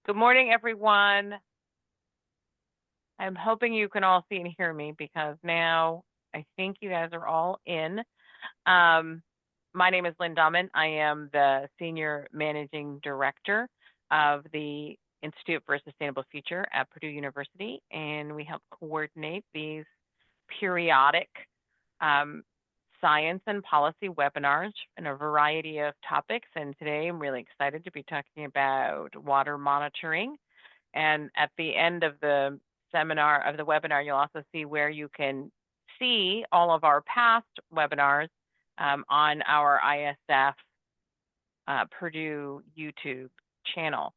Good morning, everyone. I'm hoping you can all see and hear me because now I think you guys are all in. Um, my name is Lynn Dahman. I am the Senior Managing Director of the Institute for a Sustainable Future at Purdue University, and we help coordinate these periodic um, science and policy webinars in a variety of topics. And today I'm really excited to be talking about water monitoring. And at the end of the webinar, you'll also see where you can see all of our past webinars on our ISF Purdue YouTube channel.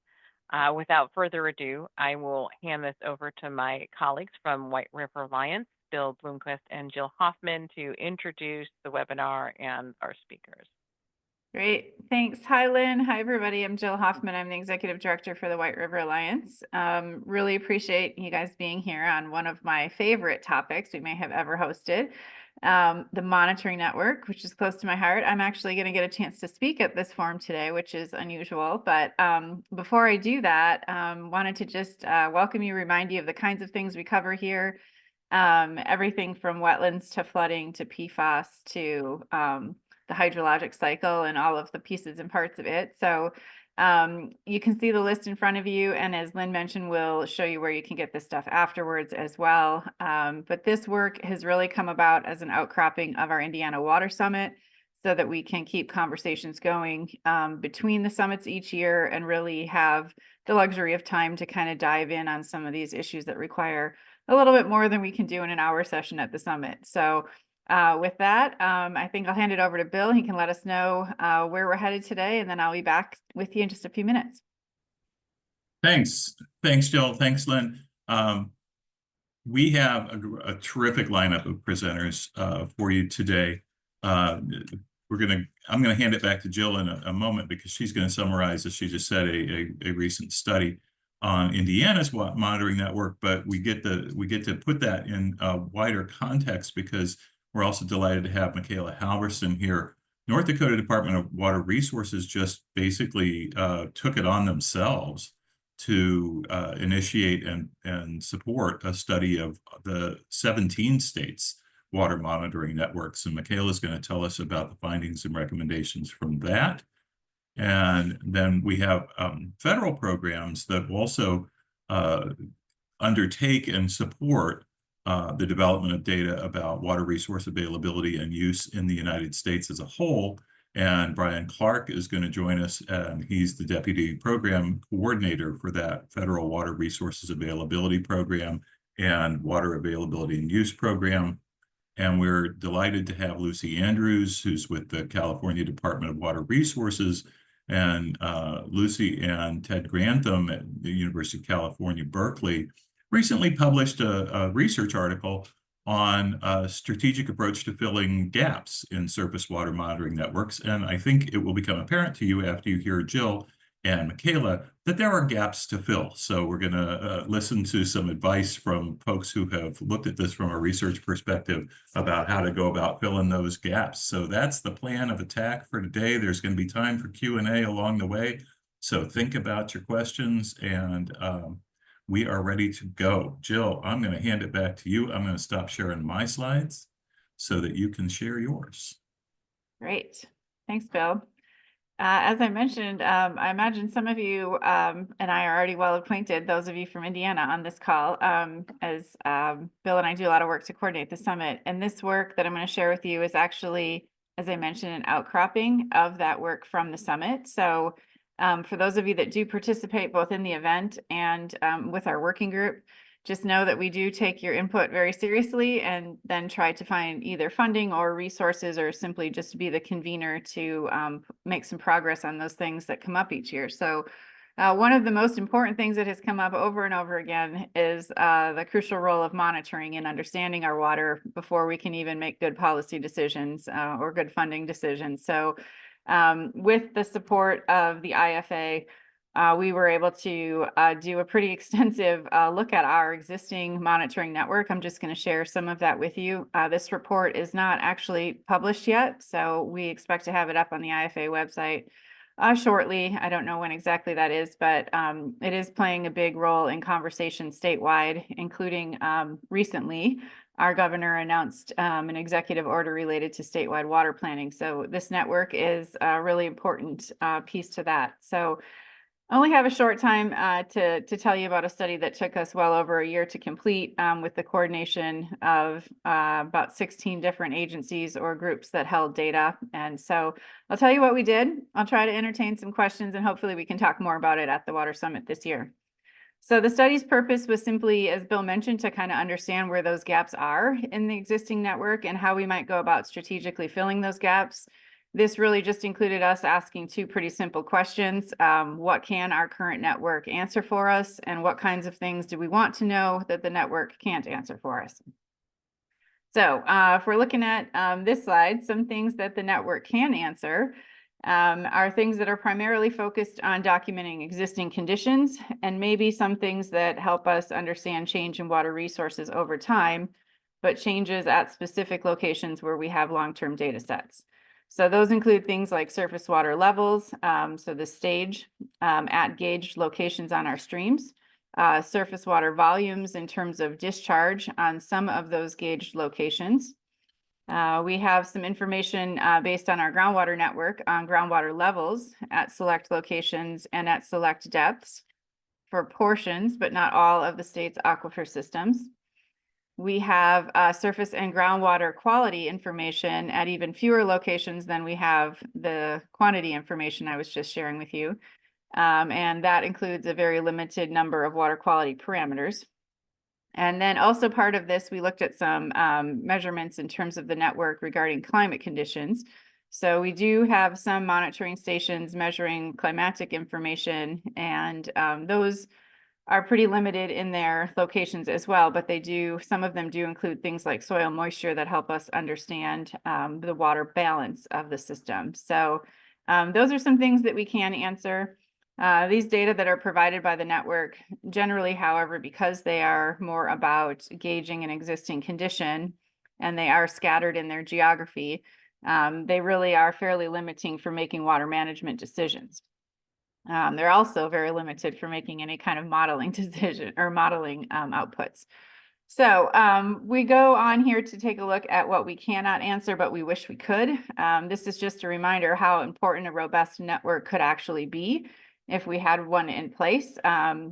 Without further ado, I will hand this over to my colleagues from White River Alliance, Bill Bloomquist and Jill Hoffman, to introduce the webinar and our speakers. Great, thanks. Hi, Lynn. Hi, everybody. I'm Jill Hoffman. I'm the Executive Director for the White River Alliance. Really appreciate you guys being here on one of my favorite topics we may have ever hosted, the monitoring network, which is close to my heart. I'm actually going to get a chance to speak at this forum today, which is unusual. But before I do that, wanted to just welcome you, remind you of the kinds of things we cover here. Everything from wetlands to flooding to PFAS to the hydrologic cycle and all of the pieces and parts of it. So you can see the list in front of you. And as Lynn mentioned, we'll show you where you can get this stuff afterwards as well. But this work has really come about as an outcropping of our Indiana Water Summit so that we can keep conversations going between the summits each year and really have the luxury of time to kind of dive in on some of these issues that require a little bit more than we can do in an hour session at the summit. So with that, I think I'll hand it over to Bill. He can let us know where we're headed today, and then I'll be back with you in just a few minutes. Thanks, Jill. Thanks, Lynn. We have a terrific lineup of presenters for you today. I'm going to hand it back to Jill in a moment because she's going to summarize, as she just said, a recent study on Indiana's monitoring network. But we get to put that in a wider context because we're also delighted to have Michaela Halverson here. North Dakota Department of Water Resources just basically took it on themselves to initiate and support a study of the 17 states' water monitoring networks. And Michaela is going to tell us about the findings and recommendations from that. And then we have federal programs that also undertake and support the development of data about water resource availability and use in the United States as a whole. And Brian Clark is going to join us, and he's the Deputy Program Coordinator for that Federal Water Resources Availability Program and Water Availability and Use Program. And we're delighted to have Lucy Andrews, who's with the California Department of Water Resources. And Lucy and Ted Grantham at the University of California, Berkeley, recently published a research article on a strategic approach to filling gaps in surface water monitoring networks. And I think it will become apparent to you after you hear Jill and Michaela that there are gaps to fill. So we're going to listen to some advice from folks who have looked at this from a research perspective about how to go about filling those gaps. So that's the plan of attack for today. There's going to be time for Q&A along the way. So think about your questions, and we are ready to go. Jill, I'm going to hand it back to you. I'm going to stop sharing my slides so that you can share yours. Great. Thanks, Bill. As I mentioned, I imagine some of you and I are already well acquainted, those of you from Indiana on this call, as Bill and I do a lot of work to coordinate the summit. And this work that I'm going to share with you is actually, as I mentioned, an outcropping of that work from the summit. So for those of you that do participate both in the event and with our working group, just know that we do take your input very seriously and then try to find either funding or resources or simply just be the convener to make some progress on those things that come up each year. So one of the most important things that has come up over and over again is the crucial role of monitoring and understanding our water before we can even make good policy decisions or good funding decisions. So with the support of the IFA, we were able to do a pretty extensive look at our existing monitoring network. I'm just going to share some of that with you. This report is not actually published yet, so we expect to have it up on the IFA website Shortly. I don't know when exactly that is, but it is playing a big role in conversation statewide, including recently our governor announced an executive order related to statewide water planning. So this network is a really important piece to that. So I only have a short time to tell you about a study that took us well over a year to complete with the coordination of about 16 different agencies or groups that held data. And so I'll tell you what we did. I'll try to entertain some questions and hopefully we can talk more about it at the Water Summit this year. So the study's purpose was simply, as Bill mentioned, to kind of understand where those gaps are in the existing network and how we might go about strategically filling those gaps. This really just included us asking two pretty simple questions. What can our current network answer for us? And what kinds of things do we want to know that the network can't answer for us? So if we're looking at this slide, some things that the network can answer are things that are primarily focused on documenting existing conditions and maybe some things that help us understand change in water resources over time, but changes at specific locations where we have long-term data sets. So those include things like surface water levels, so the stage at gauged locations on our streams, surface water volumes in terms of discharge on some of those gauged locations. We have some information based on our groundwater network on groundwater levels at select locations and at select depths for portions, but not all of the state's aquifer systems. We have surface and groundwater quality information at even fewer locations than we have the quantity information I was just sharing with you. And that includes a very limited number of water quality parameters. And then also part of this, we looked at some measurements in terms of the network regarding climate conditions. So we do have some monitoring stations measuring climatic information, and those are pretty limited in their locations as well, but some of them do include things like soil moisture that help us understand the water balance of the system. So those are some things that we can answer. These data that are provided by the network, generally, however, because they are more about gauging an existing condition and they are scattered in their geography, they really are fairly limiting for making water management decisions. They're also very limited for making any kind of modeling decision or modeling outputs. So we go on here to take a look at what we cannot answer, but we wish we could. This is just a reminder how important a robust network could actually be if we had one in place.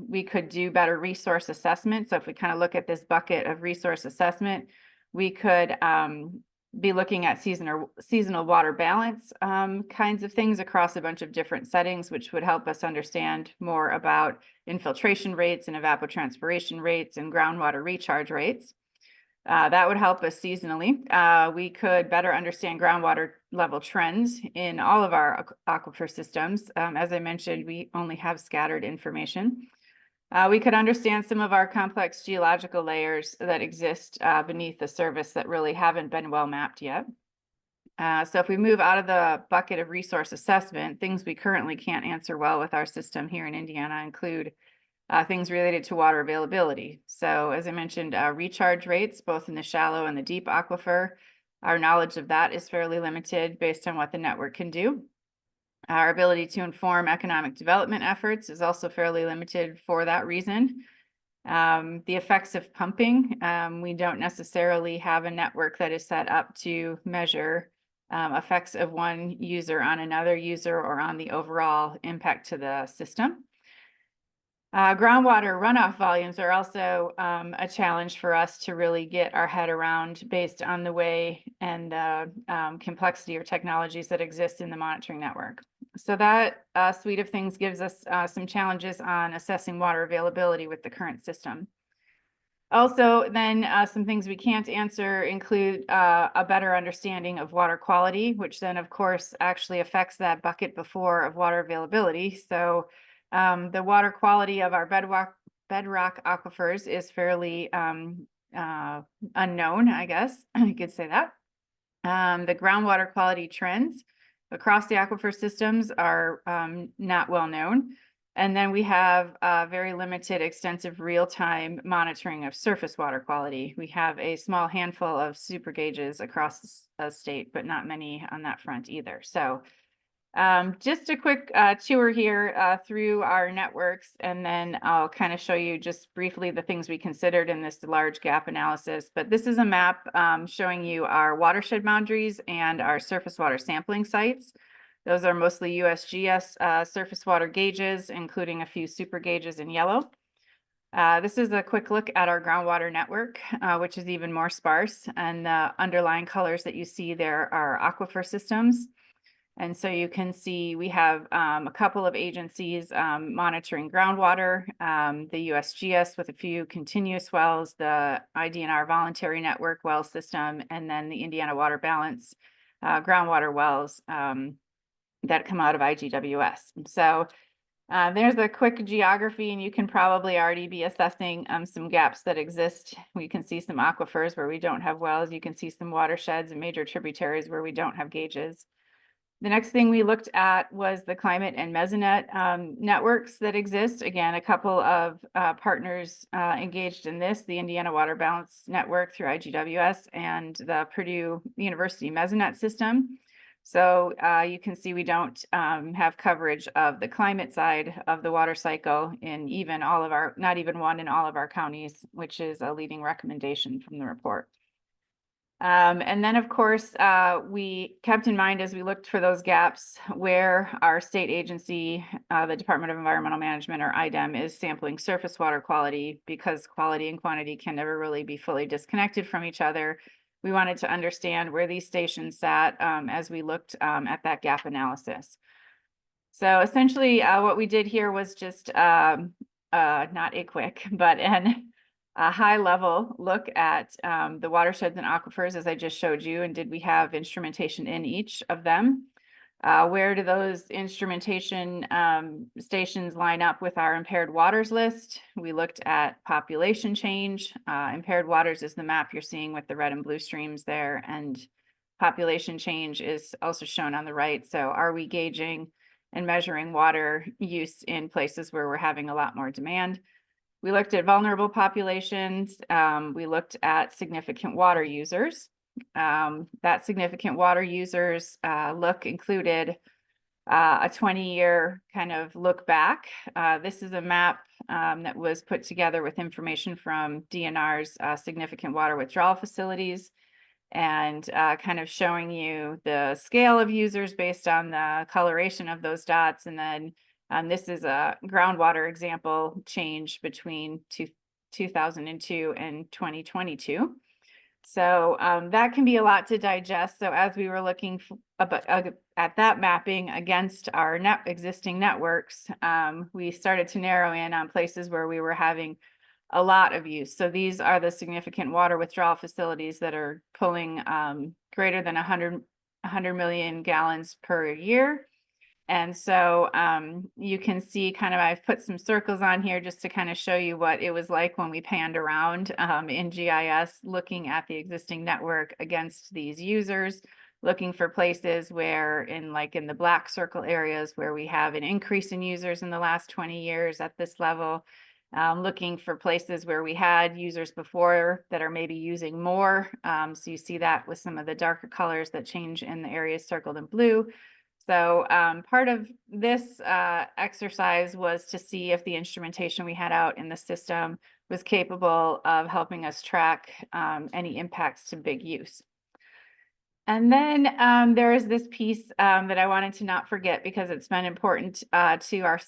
We could do better resource assessment. So if we kind of look at this bucket of resource assessment, we could be looking at seasonal water balance kinds of things across a bunch of different settings, which would help us understand more about infiltration rates and evapotranspiration rates and groundwater recharge rates. That would help us seasonally. We could better understand groundwater level trends in all of our aquifer systems. As I mentioned, we only have scattered information. We could understand some of our complex geological layers that exist beneath the surface that really haven't been well mapped yet. So if we move out of the bucket of resource assessment, things we currently can't answer well with our system here in Indiana include things related to water availability. So as I mentioned, recharge rates, both in the shallow and the deep aquifer, our knowledge of that is fairly limited based on what the network can do. Our ability to inform economic development efforts is also fairly limited for that reason. The effects of pumping, we don't necessarily have a network that is set up to measure effects of one user on another user or on the overall impact to the system. Groundwater runoff volumes are also a challenge for us to really get our head around based on the way and the complexity or technologies that exist in the monitoring network. So that suite of things gives us some challenges on assessing water availability with the current system. Also, then some things we can't answer include a better understanding of water quality, which then of course actually affects that bucket before of water availability. So the water quality of our bedrock aquifers is fairly unknown, I guess you could say that. The groundwater quality trends across the aquifer systems are not well known. And then we have very limited extensive real-time monitoring of surface water quality. We have a small handful of super gauges across the state, but not many on that front either. So Just a quick tour here through our networks, and then I'll kind of show you just briefly the things we considered in this large gap analysis. But this is a map showing you our watershed boundaries and our surface water sampling sites. Those are mostly USGS surface water gauges, including a few super gauges in yellow. This is a quick look at our groundwater network, which is even more sparse, and the underlying colors that you see there are aquifer systems. And so you can see we have a couple of agencies monitoring groundwater, the USGS with a few continuous wells, the IDNR voluntary network well system, and then the Indiana Water Balance groundwater wells that come out of IGWS. And so there's a quick geography, and you can probably already be assessing some gaps that exist. We can see some aquifers where we don't have wells. You can see some watersheds and major tributaries where we don't have gauges. The next thing we looked at was the climate and mesonet networks that exist. Again, a couple of partners engaged in this, the Indiana Water Balance Network through IGWS and the Purdue University Mesonet system. So you can see we don't have coverage of the climate side of the water cycle in even all of our, not even one in all of our counties, which is a leading recommendation from the report. And then, of course, we kept in mind as we looked for those gaps where our state agency, the Department of Environmental Management, or IDEM, is sampling surface water quality, because quality and quantity can never really be fully disconnected from each other. We wanted to understand where these stations sat as we looked at that gap analysis. So essentially, what we did here was just not a quick, but a high level look at the watersheds and aquifers, as I just showed you, and did we have instrumentation in each of them? Where do those instrumentation stations line up with our impaired waters list? We looked at population change. Impaired waters is the map you're seeing with the red and blue streams there, and population change is also shown on the right. So are we gauging and measuring water use in places where we're having a lot more demand? We looked at vulnerable populations. We looked at significant water users. That significant water users look included a 20-year kind of look back. This is a map that was put together with information from DNR's significant water withdrawal facilities, and kind of showing you the scale of users based on the coloration of those dots. And then this is a groundwater example change between 2002 and 2022. So that can be a lot to digest. So as we were looking at that mapping against our existing networks, we started to narrow in on places where we were having a lot of use. So these are the significant water withdrawal facilities that are pulling greater than 100 million gallons per year. And so you can see kind of, I've put some circles on here just to kind of show you what it was like when we panned around in GIS, looking at the existing network against these users, looking for places where in the black circle areas where we have an increase in users in the last 20 years at this level, looking for places where we had users before that are maybe using more. So you see that with some of the darker colors that change in the areas circled in blue. So part of this exercise was to see if the instrumentation we had out in the system was capable of helping us track any impacts to big use. And then there is this piece that I wanted to not forget, because it's been important to our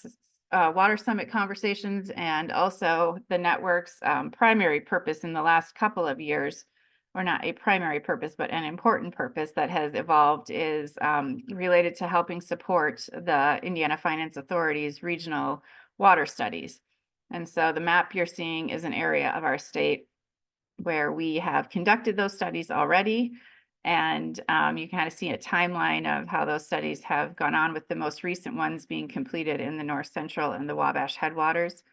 Water Summit conversations, and also the network's primary purpose in the last couple of years, or not a primary purpose, but an important purpose that has evolved, is related to helping support the Indiana Finance Authority's regional water studies. And so the map you're seeing is an area of our state where we have conducted those studies already. And you can kind of see a timeline of how those studies have gone on, with the most recent ones being completed in the North Central and the Wabash headwaters.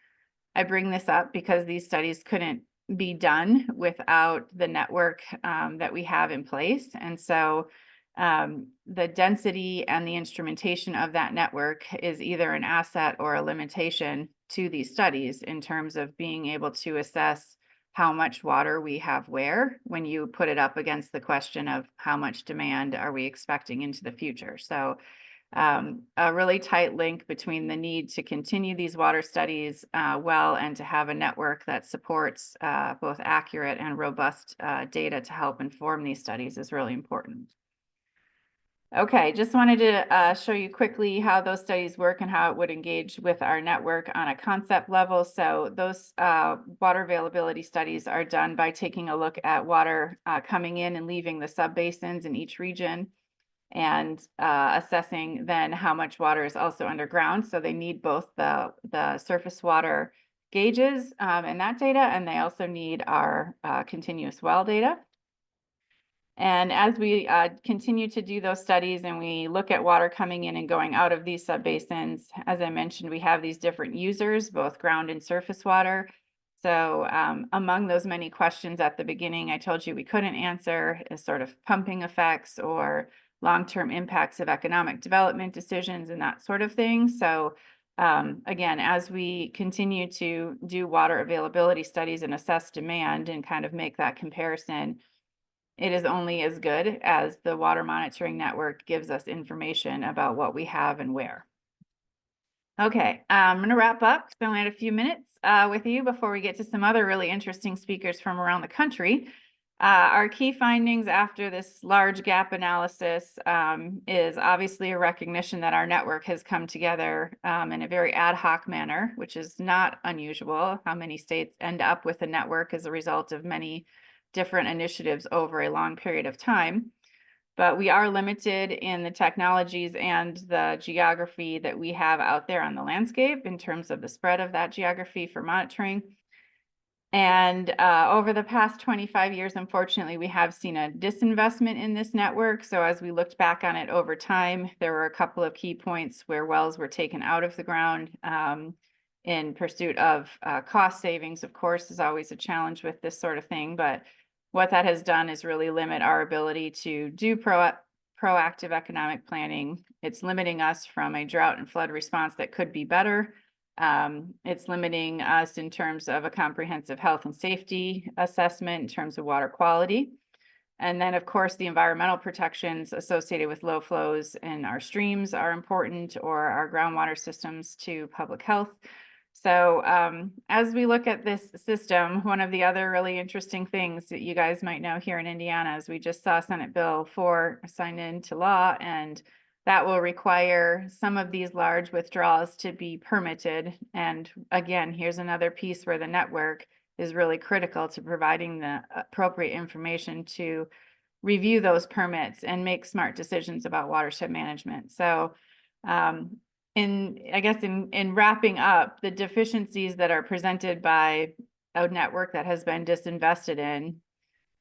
I bring this up because these studies couldn't be done without the network that we have in place. And so the density and the instrumentation of that network is either an asset or a limitation to these studies, in terms of being able to assess how much water we have where, when you put it up against the question of how much demand are we expecting into the future. So a really tight link between the need to continue these water studies well and to have a network that supports both accurate and robust data to help inform these studies is really important. Okay, just wanted to show you quickly how those studies work and how it would engage with our network on a concept level. So those water availability studies are done by taking a look at water coming in and leaving the subbasins in each region, and assessing then how much water is also underground. So they need both the surface water gauges and that data, and they also need our continuous well data. And as we continue to do those studies and we look at water coming in and going out of these subbasins, as I mentioned, we have these different users, both ground and surface water. So among those many questions at the beginning, I told you we couldn't answer is sort of pumping effects or long-term impacts of economic development decisions and that sort of thing. So again, as we continue to do water availability studies and assess demand and kind of make that comparison, it is only as good as the water monitoring network gives us information about what we have and where. Okay, I'm going to wrap up. We only had a few minutes with you before we get to some other really interesting speakers from around the country. Our key findings after this large gap analysis is obviously a recognition that our network has come together in a very ad hoc manner, which is not unusual. How many states end up with a network as a result of many different initiatives over a long period of time. But we are limited in the technologies and the geography that we have out there on the landscape in terms of the spread of that geography for monitoring. And over the past 25 years, unfortunately, we have seen a disinvestment in this network. So as we looked back on it over time, there were a couple of key points where wells were taken out of the ground in pursuit of cost savings. Of course, is always a challenge with this sort of thing, but what that has done is really limit our ability to do proactive economic planning. It's limiting us from a drought and flood response that could be better. It's limiting us in terms of a comprehensive health and safety assessment in terms of water quality. And then, of course, the environmental protections associated with low flows in our streams are important, or our groundwater systems to public health. So as we look at this system, one of the other really interesting things that you guys might know here in Indiana is we just saw Senate Bill 4 signed into law, and that will require some of these large withdrawals to be permitted. And again, here's another piece where the network is really critical to providing the appropriate information to review those permits and make smart decisions about watershed management. So in wrapping up, the deficiencies that are presented by a network that has been disinvested in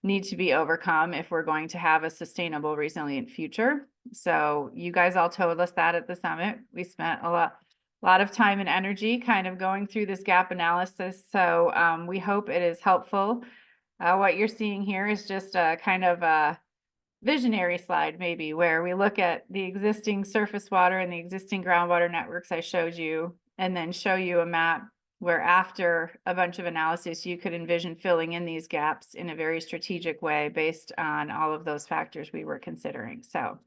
need to be overcome if we're going to have a sustainable, resilient future. So you guys all told us that at the summit. We spent a lot of time and energy kind of going through this gap analysis. So we hope it is helpful. What you're seeing here is just a kind of a visionary slide, maybe, where we look at the existing surface water and the existing groundwater networks I showed you, and then show you a map where after a bunch of analysis, you could envision filling in these gaps in a very strategic way based on all of those factors we were considering. So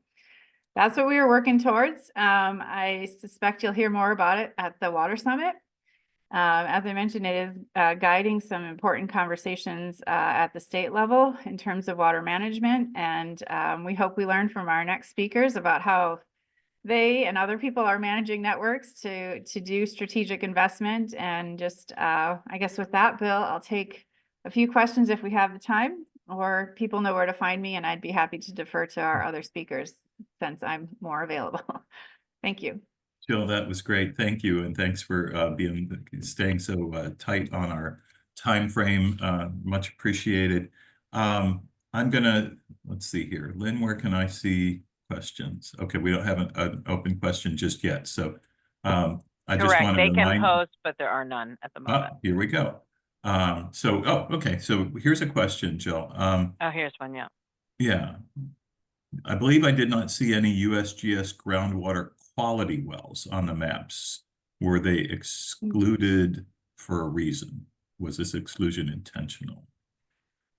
that's what we were working towards. I suspect you'll hear more about it at the Water Summit. As I mentioned, it is guiding some important conversations at the state level in terms of water management. And we hope we learn from our next speakers about how they and other people are managing networks to do strategic investment. And just, I guess with that, Bill, I'll take a few questions if we have the time, or people know where to find me, and I'd be happy to defer to our other speakers since I'm more available. Thank you. Jill, that was great. Thank you. And thanks for staying so tight on our time frame. Much appreciated. I'm let's see here. Lynn, where can I see questions? Okay, we don't have an open question just yet. So I just want to They can remind. post, but there are none at the moment. Here we go. Okay. So here's a question, Jill. Here's one, yeah. Yeah. I believe I did not see any USGS groundwater quality wells on the maps. Were they excluded for a reason? Was this exclusion intentional?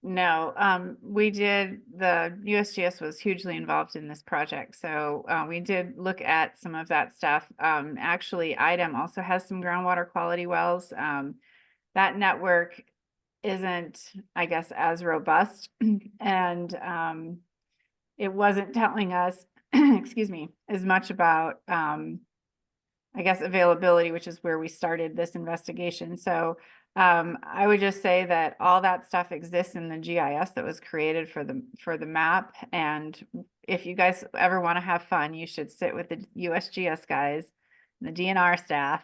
No, we did, the USGS was hugely involved in this project. So we did look at some of that stuff. Actually, IDEM also has some groundwater quality wells. That network isn't, I guess, as robust. And it wasn't telling us, excuse me, as much about, I guess, availability, which is where we started this investigation. So I would just say that all that stuff exists in the GIS that was created for the map. And if you guys ever want to have fun, you should sit with the USGS guys, the DNR staff,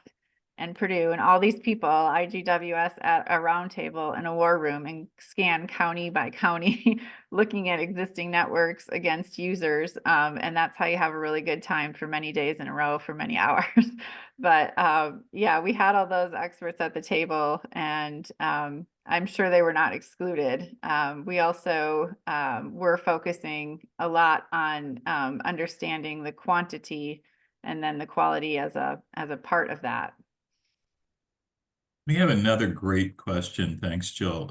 and Purdue and all these people, IGWS, at a round table in a war room and scan county by county, looking at existing networks against users. And that's how you have a really good time for many days in a row for many hours. But yeah, we had all those experts at the table, and I'm sure they were not excluded. We also were focusing a lot on understanding the quantity and then the quality as a part of that. We have another great question. Thanks, Jill.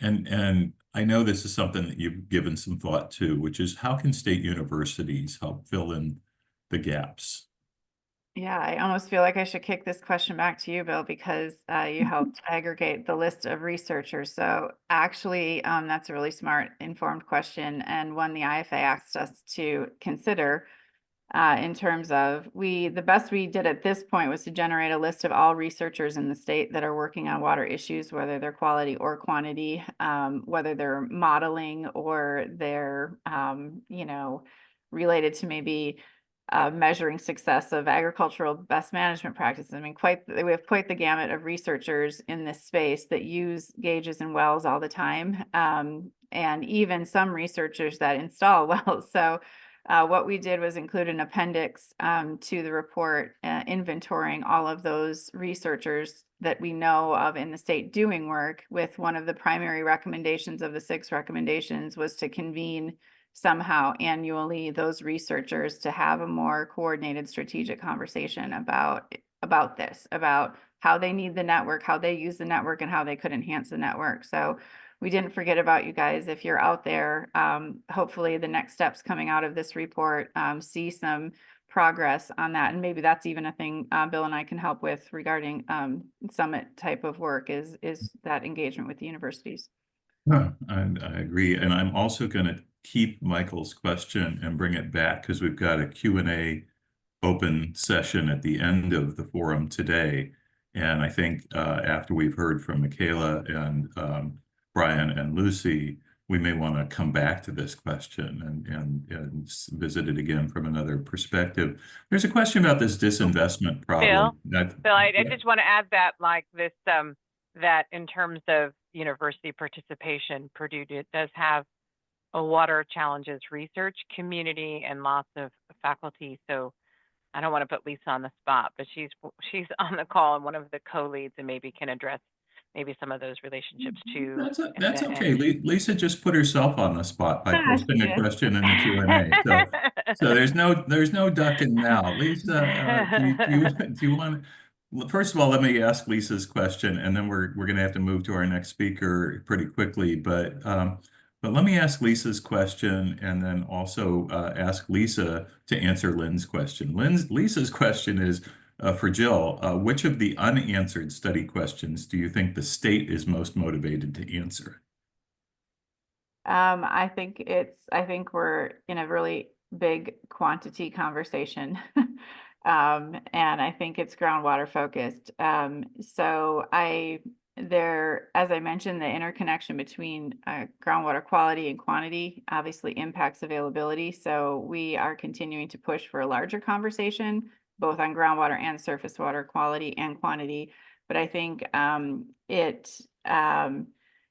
And I know this is something that you've given some thought to, which is how can state universities help fill in the gaps? Yeah, I almost feel like I should kick this question back to you, Bill, because you helped aggregate the list of researchers. So actually, that's a really smart, informed question, and one the IFA asked us to consider. In terms of the best we did at this point was to generate a list of all researchers in the state that are working on water issues, whether they're quality or quantity, whether they're modeling or they're, related to maybe measuring success of agricultural best management practices. I mean, we have quite the gamut of researchers in this space that use gauges and wells all the time, and even some researchers that install wells. So what we did was include an appendix to the report inventorying all of those researchers that we know of in the state doing work, with one of the primary recommendations of the 6 recommendations was to convene somehow annually those researchers to have a more coordinated strategic conversation about this, about how they need the network, how they use the network, and how they could enhance the network. So we didn't forget about you guys. If you're out there, hopefully the next steps coming out of this report, see some progress on that. And maybe that's even a thing Bill and I can help with regarding summit type of work, is that engagement with the universities. I agree. And I'm also going to keep Michael's question and bring it back because we've got a Q&A open session at the end of the forum today. And I think after we've heard from Michaela and Brian and Lucy, we may want to come back to this question and visit it again from another perspective. There's a question about this disinvestment problem. Bill, I just want to add that, like this, that in terms of university participation, Purdue does have a water challenges research community and lots of faculty. So I don't want to put Lisa on the spot, but she's on the call and one of the co-leads, and maybe can address maybe some of those relationships too. That's okay. Lisa just put herself on the spot by posting a question in the Q&A. So there's no ducking now. Lisa, do you want? First of all, let me ask Lisa's question, and then we're going to have to move to our next speaker pretty quickly. But let me ask Lisa's question, and then also ask Lisa to answer Lynn's question. Lisa's question is for Jill. Which of the unanswered study questions do you think the state is most motivated to answer? I think we're in a really big quantity conversation. And I think it's groundwater focused. So as I mentioned, the interconnection between groundwater quality and quantity obviously impacts availability. So we are continuing to push for a larger conversation, both on groundwater and surface water quality and quantity. But I think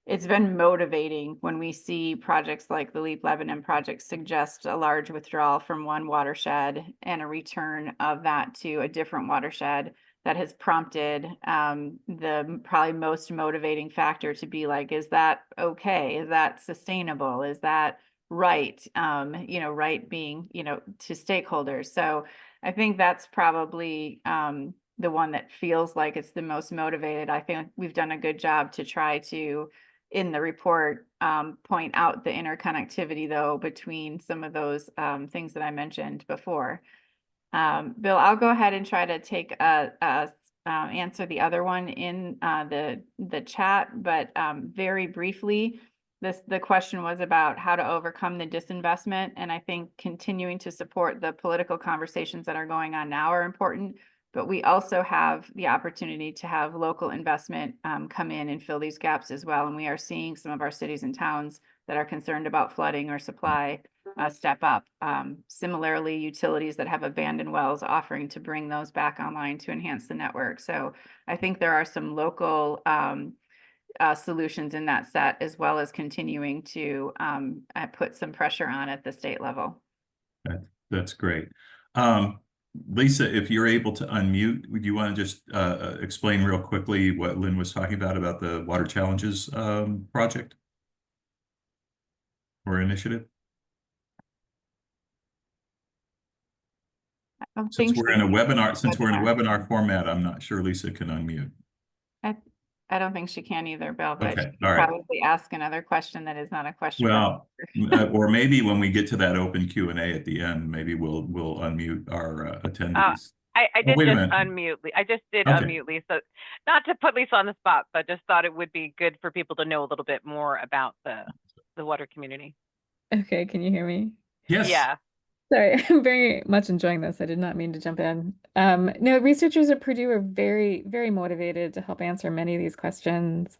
it's been motivating when we see projects like the LEAP Lebanon project suggest a large withdrawal from one watershed and a return of that to a different watershed. That has prompted the probably most motivating factor to be like, is that okay? Is that sustainable? Is that right? Right being, to stakeholders. So I think that's probably the one that feels like it's the most motivated. I think we've done a good job to try to in the report point out the interconnectivity though between some of those things that I mentioned before. Bill, I'll go ahead and try to take answer the other one in the chat, but very briefly, the question was about how to overcome the disinvestment, and I think continuing to support the political conversations that are going on now are important. But we also have the opportunity to have local investment come in and fill these gaps as well. And we are seeing some of our cities and towns that are concerned about flooding or supply step up. Similarly, utilities that have abandoned wells offering to bring those back online to enhance the network. So I think there are some local solutions in that set, as well as continuing to put some pressure on at the state level. That's great. Lisa, if you're able to unmute, would you want to just explain real quickly what Lynn was talking about the Water Challenges project or initiative? Since we're in a webinar format, I'm not sure Lisa can unmute. I don't think she can either, Bill, but Okay, she can all right. probably ask another question that is not a question. Well, or maybe when we get to that open Q&A at the end, maybe we'll unmute our attendees. I did wait a just minute. unmute. I just did Okay. unmute Lisa, not to put Lisa on the spot, but just thought it would be good for people to know a little bit more about the water community. Okay, can you hear me? Yes. Yeah. Sorry, I'm very much enjoying this. I did not mean to jump in. No, researchers at Purdue are very, very motivated to help answer many of these questions.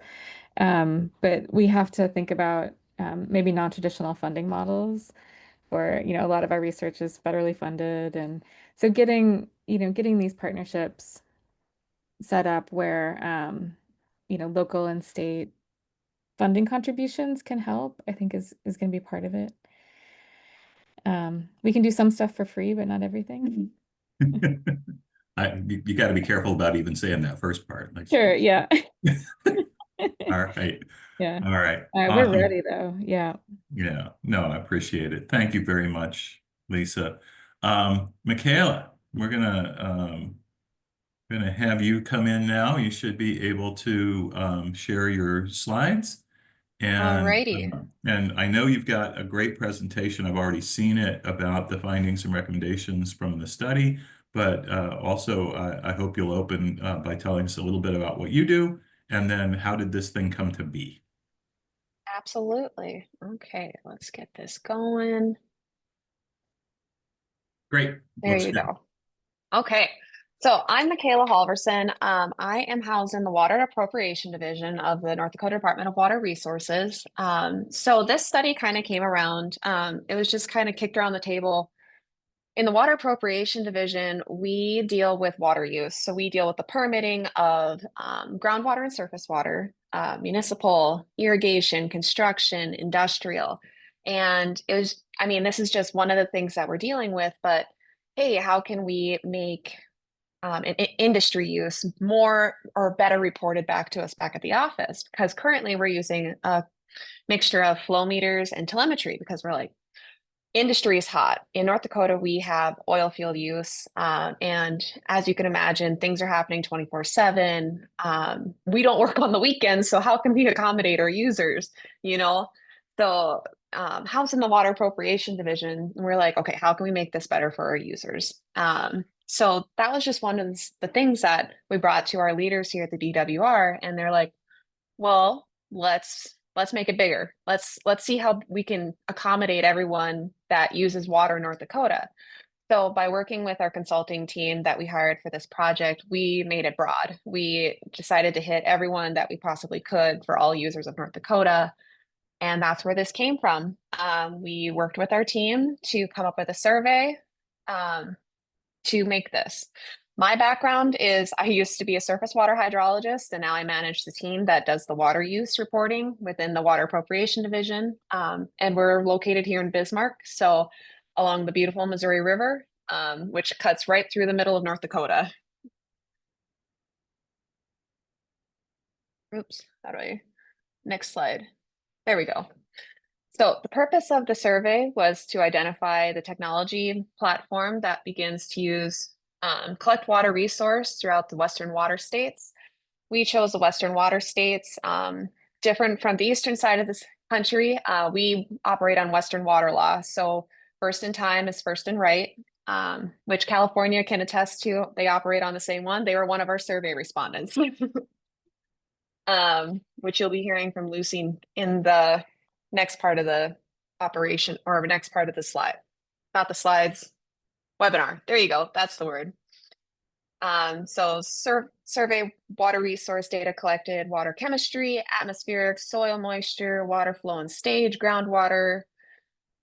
But we have to think about maybe non-traditional funding models, or, a lot of our research is federally funded. And so getting these partnerships set up where, local and state funding contributions can help, I think is going to be part of it. We can do some stuff for free, but not everything. You got to be careful about even saying that first part. Sure, yeah. All right. Yeah. All right. We're ready though. Yeah. Yeah. No, I appreciate it. Thank you very much, Lisa. Michaela, we're gonna have you come in now. You should be able to share your slides. Alrighty. And I know you've got a great presentation. I've already seen it about the findings and recommendations from the study, but also I hope you'll open by telling us a little bit about what you do, and then how did this thing come to be? Absolutely. Okay, let's get this going. Great. There you go. Okay. So I'm Michaela Halverson. I am housed in the Water Appropriation Division of the North Dakota Department of Water Resources. So this study kind of came around. It was just kind of kicked around the table. In the Water Appropriation Division, we deal with water use. So we deal with the permitting of groundwater and surface water, municipal, irrigation, construction, industrial. And it was, this is just one of the things that we're dealing with, but hey, how can we make industry use more or better reported back to us back at the office? Because currently we're using a mixture of flow meters and telemetry, because we're like, industry is hot. In North Dakota, we have oil field use. And as you can imagine, things are happening 24/7. We don't work on the weekends, so how can we accommodate our users, So housed in the Water Appropriation Division, we're like, okay, how can we make this better for our users? So that was just one of the things that we brought to our leaders here at the DWR, and they're like, well, let's make it bigger. Let's see how we can accommodate everyone that uses water in North Dakota. So by working with our consulting team that we hired for this project, we made it broad. We decided to hit everyone that we possibly could for all users of North Dakota. And that's where this came from. We worked with our team to come up with a survey to make this. My background is I used to be a surface water hydrologist, and now I manage the team that does the water use reporting within the Water Appropriation Division. And we're located here in Bismarck, so along the beautiful Missouri River, which cuts right through the middle of North Dakota. Oops, next slide. There we go. So the purpose of the survey was to identify the technology platform that begins to collect water resource throughout the Western water states. We chose the Western water states different from the eastern side of this country. We operate on Western water law. So first in time is first in right, which California can attest to. They operate on the same one. They were one of our survey respondents, which you'll be hearing from Lucy in the next part of the operation, or next part of the slide. Not the slides, webinar. There you go. That's the word. So survey water resource data collected, water chemistry, atmospheric, soil moisture, water flow and stage, groundwater.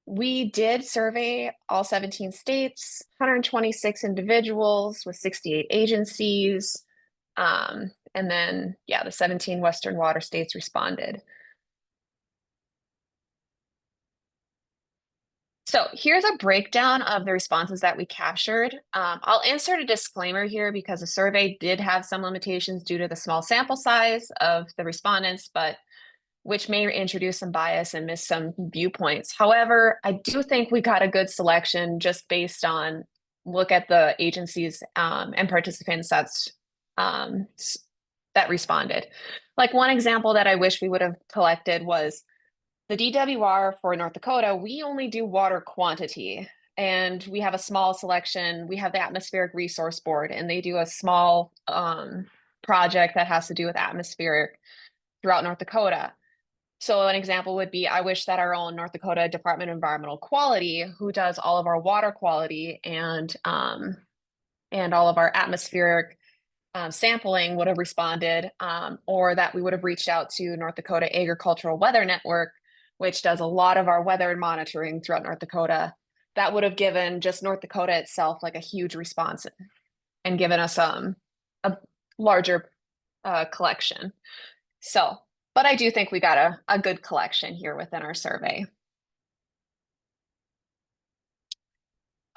We did survey all 17 states, 126 individuals with 68 agencies. And then, yeah, the 17 Western water states responded. So here's a breakdown of the responses that we captured. I'll insert a disclaimer here because the survey did have some limitations due to the small sample size of the respondents, but which may introduce some bias and miss some viewpoints. However, I do think we got a good selection just based on look at the agencies and participants that responded. Like one example that I wish we would have collected was the DWR for North Dakota. We only do water quantity, and we have a small selection. We have the Atmospheric Resource Board, and they do a small project that has to do with atmospheric throughout North Dakota. So an example would be, I wish that our own North Dakota Department of Environmental Quality, who does all of our water quality and all of our atmospheric sampling, would have responded, or that we would have reached out to North Dakota Agricultural Weather Network, which does a lot of our weather monitoring throughout North Dakota. That would have given just North Dakota itself like a huge response and given us a larger collection. So, but I do think we got a good collection here within our survey.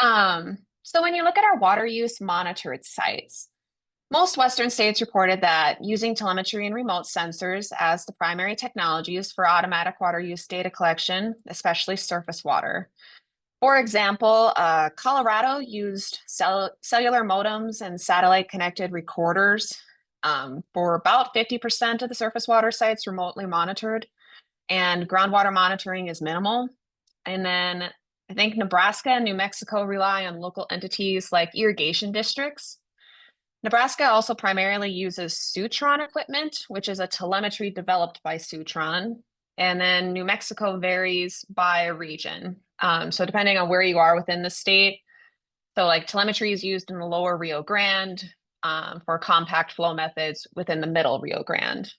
So when you look at our water use monitored sites, most Western states reported that using telemetry and remote sensors as the primary technologies for automatic water use data collection, especially surface water. For example, Colorado used cellular modems and satellite connected recorders for about 50% of the surface water sites remotely monitored, and groundwater monitoring is minimal. And then I think Nebraska and New Mexico rely on local entities like irrigation districts. Nebraska also primarily uses Sutron equipment, which is a telemetry developed by Sutron. And then New Mexico varies by region. So depending on where you are within the state, so like telemetry is used in the lower Rio Grande for compact flow methods within the middle Rio Grande.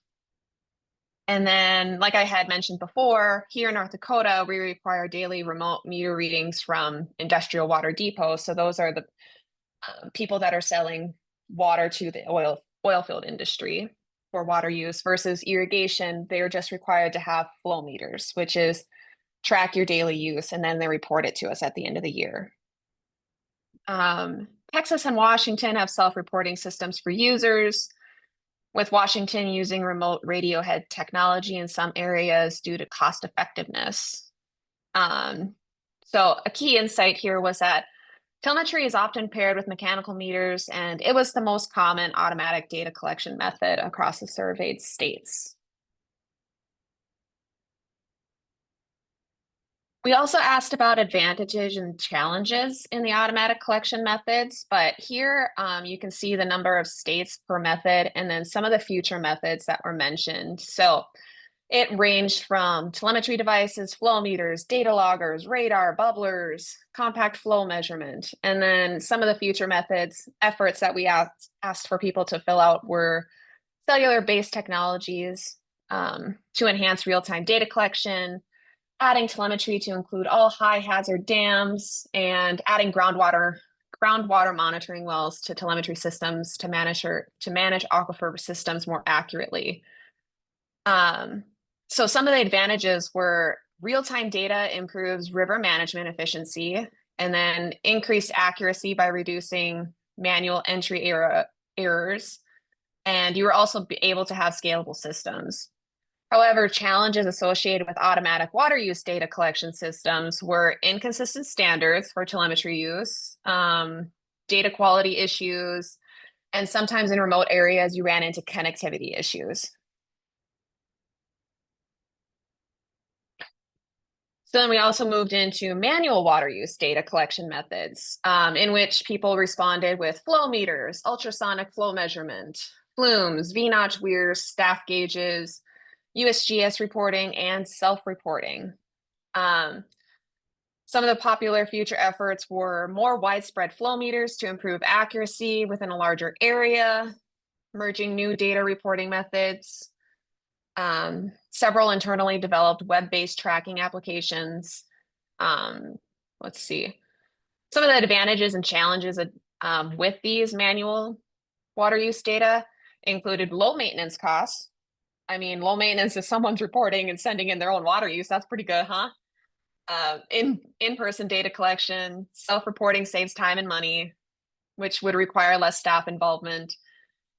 And then, like I had mentioned before, here in North Dakota, we require daily remote meter readings from industrial water depots. So those are the people that are selling water to the oil field industry for water use, versus irrigation. They're just required to have flow meters, which is track your daily use, and then they report it to us at the end of the year. Texas and Washington have self-reporting systems for users, with Washington using remote radio head technology in some areas due to cost effectiveness. So a key insight here was that telemetry is often paired with mechanical meters, and it was the most common automatic data collection method across the surveyed states. We also asked about advantages and challenges in the automatic collection methods, but here you can see the number of states per method and then some of the future methods that were mentioned. So it ranged from telemetry devices, flow meters, data loggers, radar, bubblers, compact flow measurement. And then some of the future methods, efforts that we asked for people to fill out were cellular-based technologies to enhance real-time data collection, adding telemetry to include all high hazard dams, and adding groundwater monitoring wells to telemetry systems to manage aquifer systems more accurately. So some of the advantages were real-time data improves river management efficiency, and then increased accuracy by reducing manual entry errors. And you were also able to have scalable systems. However, challenges associated with automatic water use data collection systems were inconsistent standards for telemetry use, data quality issues, and sometimes in remote areas, you ran into connectivity issues. So then we also moved into manual water use data collection methods, in which people responded with flow meters, ultrasonic flow measurement, flumes, V-notch weirs, staff gauges, USGS reporting, and self-reporting. Some of the popular future efforts were more widespread flow meters to improve accuracy within a larger area, merging new data reporting methods, several internally developed web-based tracking applications. Let's see. Some of the advantages and challenges with these manual water use data included low maintenance costs. I mean, low maintenance if someone's reporting and sending in their own water use, that's pretty good, huh? In-person data collection, self-reporting saves time and money, which would require less staff involvement.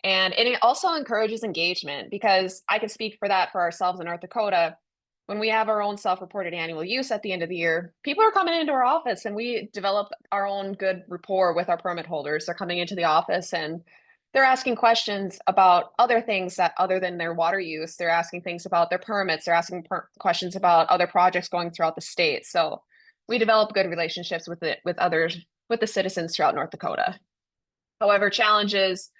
And it also encourages engagement, because I can speak for that for ourselves in North Dakota. When we have our own self-reported annual use at the end of the year, people are coming into our office and we develop our own good rapport with our permit holders. They're coming into the office and they're asking questions about other things that other than their water use. They're asking things about their permits. They're asking questions about other projects going throughout the state. So we develop good relationships with the citizens throughout North Dakota. However, challenges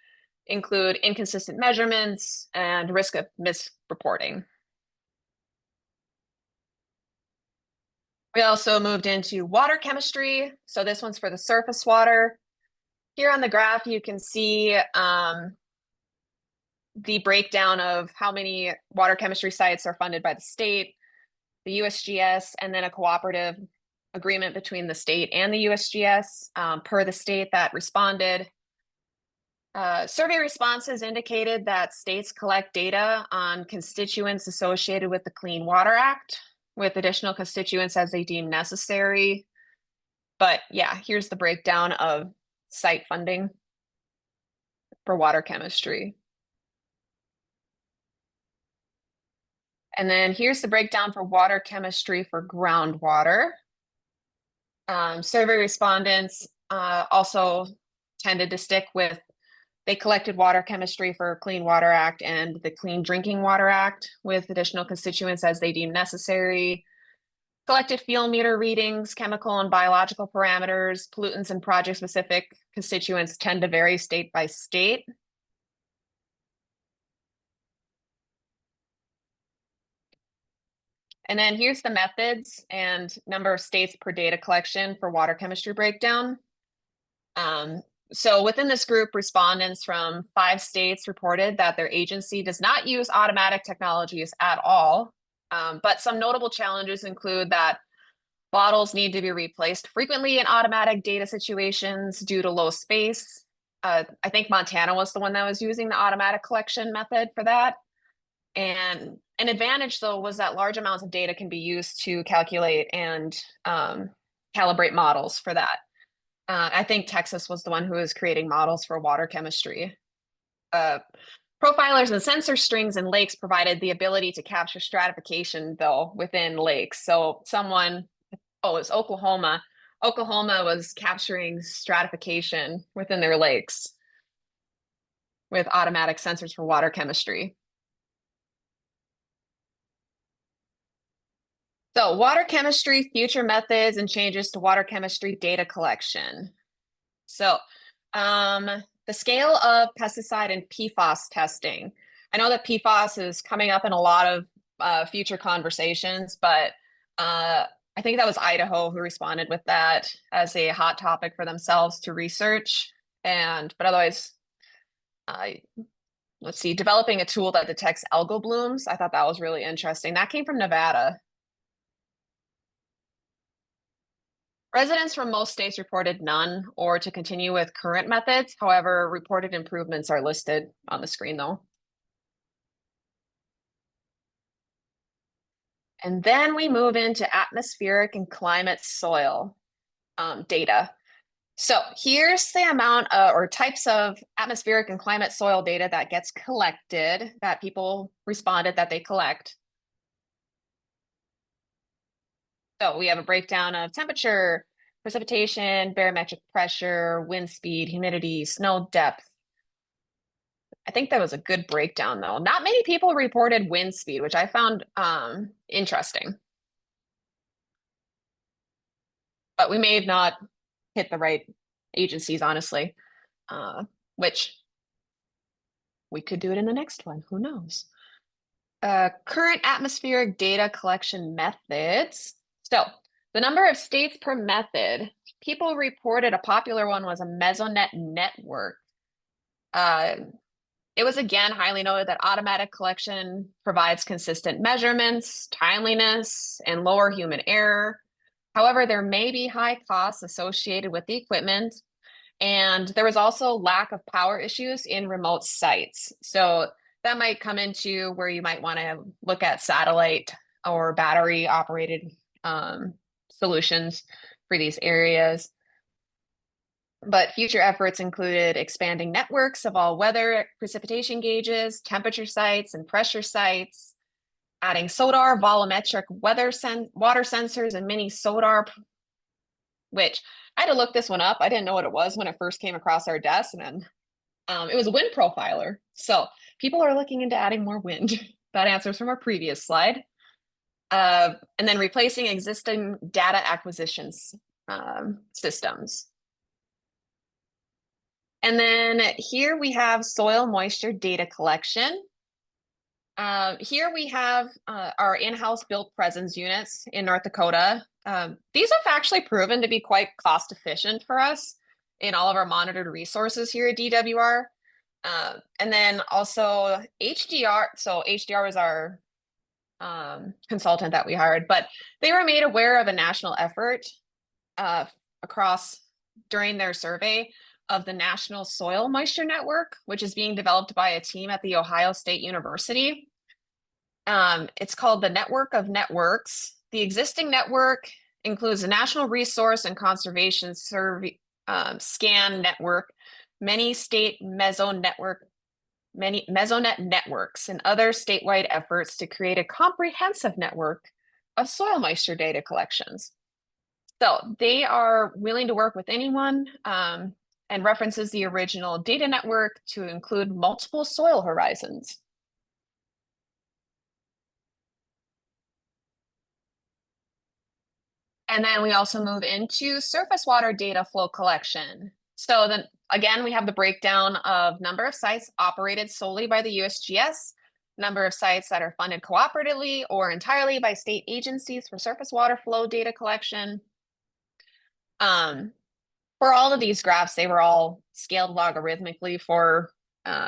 include inconsistent measurements and risk of misreporting. We also moved into water chemistry. So this one's for the surface water. Here on the graph, you can see the breakdown of how many water chemistry sites are funded by the state, the USGS, and then a cooperative agreement between the state and the USGS per the state that responded. Survey responses indicated that states collect data on constituents associated with the Clean Water Act, with additional constituents as they deem necessary. But yeah, here's the breakdown of site funding for water chemistry. And then here's the breakdown for water chemistry for groundwater. Survey respondents also tended to stick with, they collected water chemistry for Clean Water Act and the Clean Drinking Water Act with additional constituents as they deem necessary. Collected field meter readings, chemical and biological parameters, pollutants and project-specific constituents tend to vary state by state. And then here's the methods and number of states per data collection for water chemistry breakdown. So within this group, respondents from 5 states reported that their agency does not use automatic technologies at all. But some notable challenges include that bottles need to be replaced frequently in automatic data situations due to low space. I think Montana was the one that was using the automatic collection method for that. And an advantage, though, was that large amounts of data can be used to calculate and calibrate models for that. I think Texas was the one who was creating models for water chemistry. Profilers and sensor strings in lakes provided the ability to capture stratification, though, within lakes. So someone, it was Oklahoma. Oklahoma was capturing stratification within their lakes with automatic sensors for water chemistry. So water chemistry, future methods and changes to water chemistry data collection. So the scale of pesticide and PFAS testing. I know that PFAS is coming up in a lot of future conversations, but I think that was Idaho who responded with that as a hot topic for themselves to research. But otherwise, let's see, developing a tool that detects algal blooms. I thought that was really interesting. That came from Nevada. Residents from most states reported none or to continue with current methods. However, reported improvements are listed on the screen though. And then we move into atmospheric and climate soil data. So here's the amount or types of atmospheric and climate soil data that gets collected, that people responded that they collect. So we have a breakdown of temperature, precipitation, barometric pressure, wind speed, humidity, snow depth. I think that was a good breakdown though. Not many people reported wind speed, which I found interesting. but we may have not hit the right agencies, honestly, which we could do it in the next one. Who knows? Current atmospheric data collection methods. So the number of states per method, people reported a popular one was a Mesonet network. It was again highly noted that automatic collection provides consistent measurements, timeliness, and lower human error. However, there may be high costs associated with the equipment, and there was also lack of power issues in remote sites. So that might come into where you might want to look at satellite or battery operated solutions for these areas. But future efforts included expanding networks of all weather precipitation gauges, temperature sites, and pressure sites, adding SODAR, volumetric water sensors, and mini SODAR, which I had to look this one up. I didn't know what it was when it first came across our desk, and then it was a wind profiler. So people are looking into adding more wind. That answers from our previous slide. And then replacing existing data acquisitions systems. And then here we have soil moisture data collection. Here we have our in-house built presence units in North Dakota. These have actually proven to be quite cost efficient for us in all of our monitored resources here at DWR. And then also HDR. So HDR was our consultant that we hired, but they were made aware of a national effort across during their survey of the National Soil Moisture Network, which is being developed by a team at The Ohio State University. It's called the Network of Networks. The existing network includes the National Resource and Conservation Survey SCAN network, many state Mesonet networks, and other statewide efforts to create a comprehensive network of soil moisture data collections. So they are willing to work with anyone and references the original data network to include multiple soil horizons. And then we also move into surface water data flow collection. So then again, we have the breakdown of number of sites operated solely by the USGS, number of sites that are funded cooperatively or entirely by state agencies for surface water flow data collection. For all of these graphs, they were all scaled logarithmically for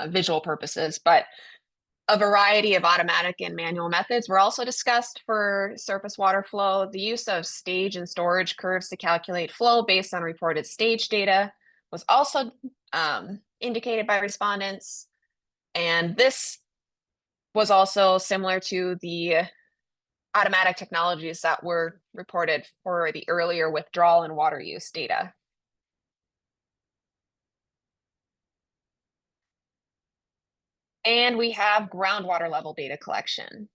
visual purposes, but a variety of automatic and manual methods were also discussed for surface water flow. The use of stage and storage curves to calculate flow based on reported stage data was also indicated by respondents. And this was also similar to the automatic technologies that were reported for the earlier withdrawal and water use data. And we have groundwater level data collection.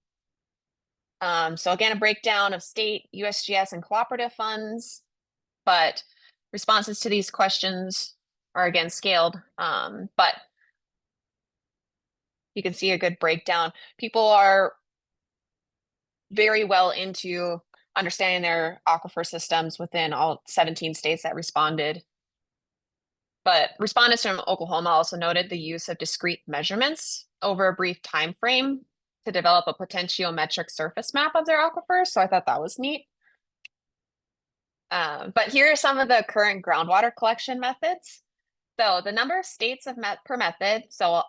So again, a breakdown of state, USGS, and cooperative funds, but responses to these questions are again scaled, but you can see a good breakdown. People are very well into understanding their aquifer systems within all 17 states that responded. But respondents from Oklahoma also noted the use of discrete measurements over a brief time frame to develop a potentiometric surface map of their aquifer. So I thought that was neat. But here are some of the current groundwater collection methods. So the number of states per method. So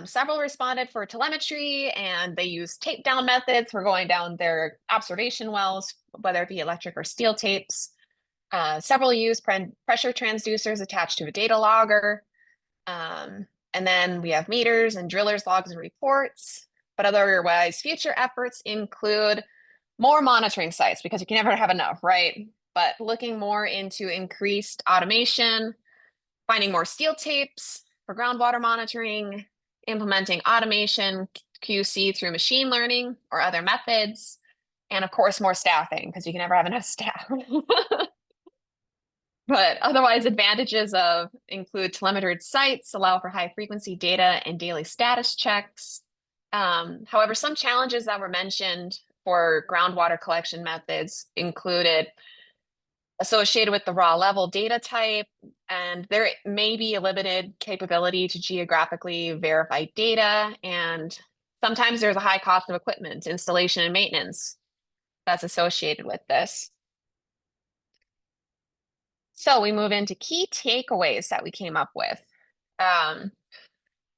several responded for telemetry, and they use tape down methods for going down their observation wells, whether it be electric or steel tapes. Several use pressure transducers attached to a data logger. And then we have meters and drillers, logs, and reports. But otherwise, future efforts include more monitoring sites, because you can never have enough, right? But looking more into increased automation, finding more steel tapes for groundwater monitoring, implementing automation, QC through machine learning or other methods, and of course, more staffing, because you can never have enough staff. But otherwise, advantages of include telemetered sites, allow for high frequency data and daily status checks. However, some challenges that were mentioned for groundwater collection methods included associated with the raw level data type, and there may be a limited capability to geographically verify data, and sometimes there's a high cost of equipment, installation, and maintenance that's associated with this. So we move into key takeaways that we came up with. The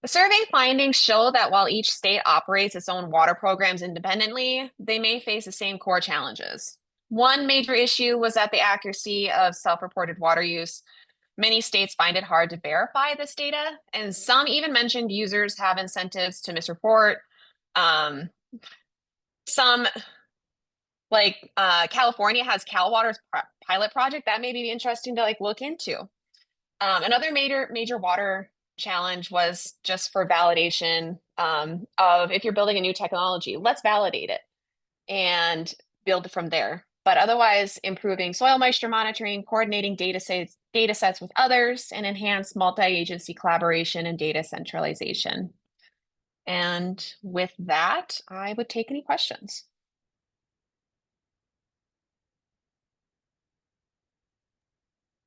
survey findings show that while each state operates its own water programs independently, they may face the same core challenges. One major issue was that the accuracy of self-reported water use. Many states find it hard to verify this data, and some even mentioned users have incentives to misreport. Some, like California has CalWater's pilot project that may be interesting to look into. Another major water challenge was just for validation of if you're building a new technology, let's validate it and build from there. But otherwise, improving soil moisture monitoring, coordinating data sets with others, and enhance multi-agency collaboration and data centralization. And with that, I would take any questions.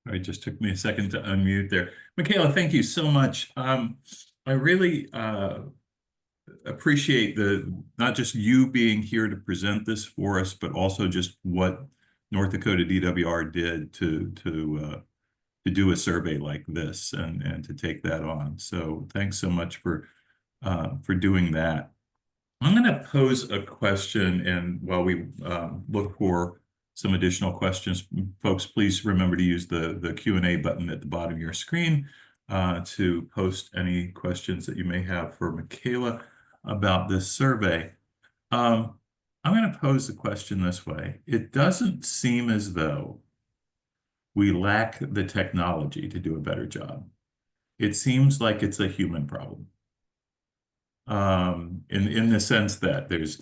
All right, just took me a second to unmute there. Michaela, thank you so much. I really appreciate not just you being here to present this for us, but also just what North Dakota DWR did to do a survey like this and to take that on. So thanks so much for doing that. I'm going to pose a question, and while we look for some additional questions, folks, please remember to use the Q&A button at the bottom of your screen to post any questions that you may have for Michaela about this survey. I'm going to pose the question this way. It doesn't seem as though we lack the technology to do a better job. It seems like it's a human problem. In the sense that there's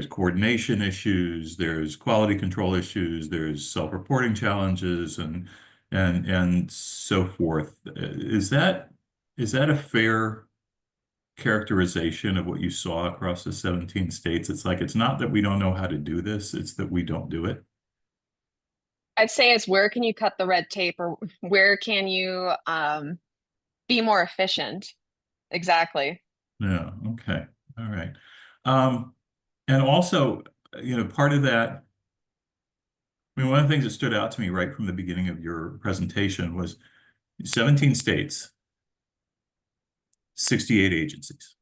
coordination issues, there's quality control issues, there's self-reporting challenges, and so forth. Is that a fair characterization of what you saw across the 17 states? It's like, it's not that we don't know how to do this, it's that we don't do it. I'd say it's where can you cut the red tape, or where can you be more efficient? Exactly. Yeah, okay. All right. And also, part of that, I mean, one of the things that stood out to me right from the beginning of your presentation was 17 states, 68 agencies.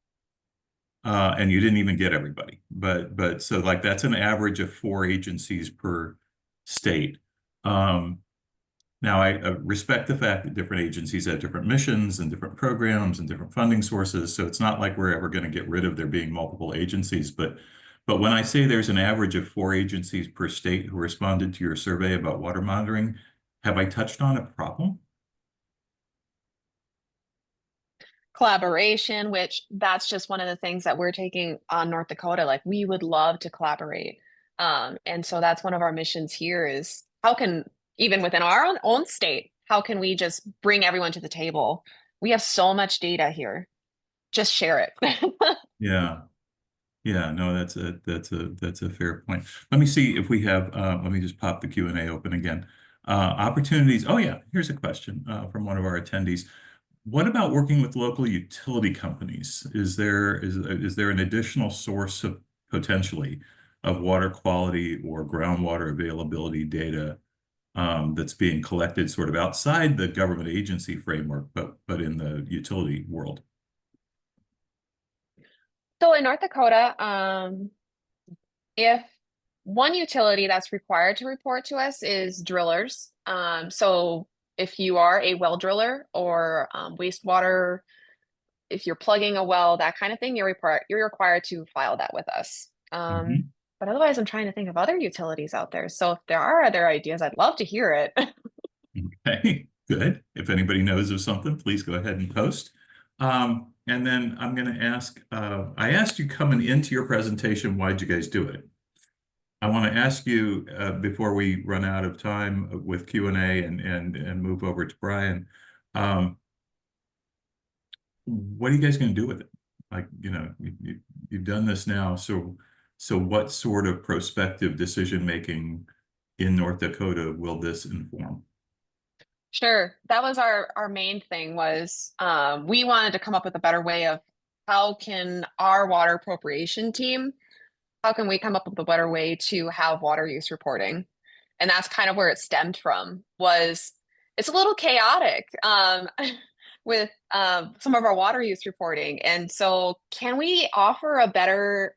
And you didn't even get everybody, but so like that's an average of 4 agencies per state. Now, I respect the fact that different agencies have different missions and different programs and different funding sources, so it's not like we're ever going to get rid of there being multiple agencies. But when I say there's an average of 4 agencies per state who responded to your survey about water monitoring, have I touched on a problem? Collaboration, which that's just one of the things that we're taking on North Dakota. Like, we would love to collaborate. And so that's one of our missions here is how can, even within our own state, how can we just bring everyone to the table? We have so much data here. Just share it. Yeah. Yeah, no, that's a fair point. Let me see if we have, let me just pop the Q&A open again. Opportunities. Oh yeah, here's a question from one of our attendees. What about working with local utility companies? Is there an additional source of potentially of water quality or groundwater availability data that's being collected sort of outside the government agency framework, but in the utility world? So in North Dakota, if one utility that's required to report to us is drillers. So if you are a well driller or wastewater, if you're plugging a well, that kind of thing, you're required to file that with us. But otherwise, I'm trying to think of other utilities out there. So if there are other ideas, I'd love to hear it. Okay, good. If anybody knows of something, please go ahead and post. And then I'm going to ask, I asked you coming into your presentation, why'd you guys do it? I want to ask you before we run out of time with Q&A and move over to Brian, what are you guys going to do with it? Like, you've done this now, so what sort of prospective decision-making in North Dakota will this inform? Sure. That was our main thing was we wanted to come up with a better way of how can our water appropriation team, how can we come up with a better way to have water use reporting? And that's kind of where it stemmed from, was it's a little chaotic with some of our water use reporting. And so can we offer a better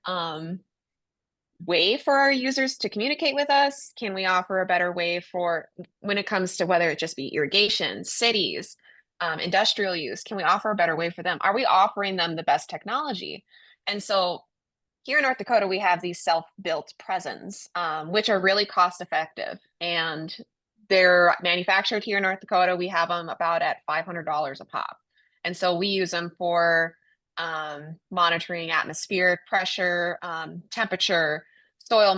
way for our users to communicate with us? Can we offer a better way for when it comes to whether it just be irrigation, cities, industrial use? Can we offer a better way for them? Are we offering them the best technology? And so here in North Dakota, we have these self-built presents, which are really cost effective, and they're manufactured here in North Dakota. We have them about at $500 a pop. And so we use them for monitoring atmospheric pressure, temperature, soil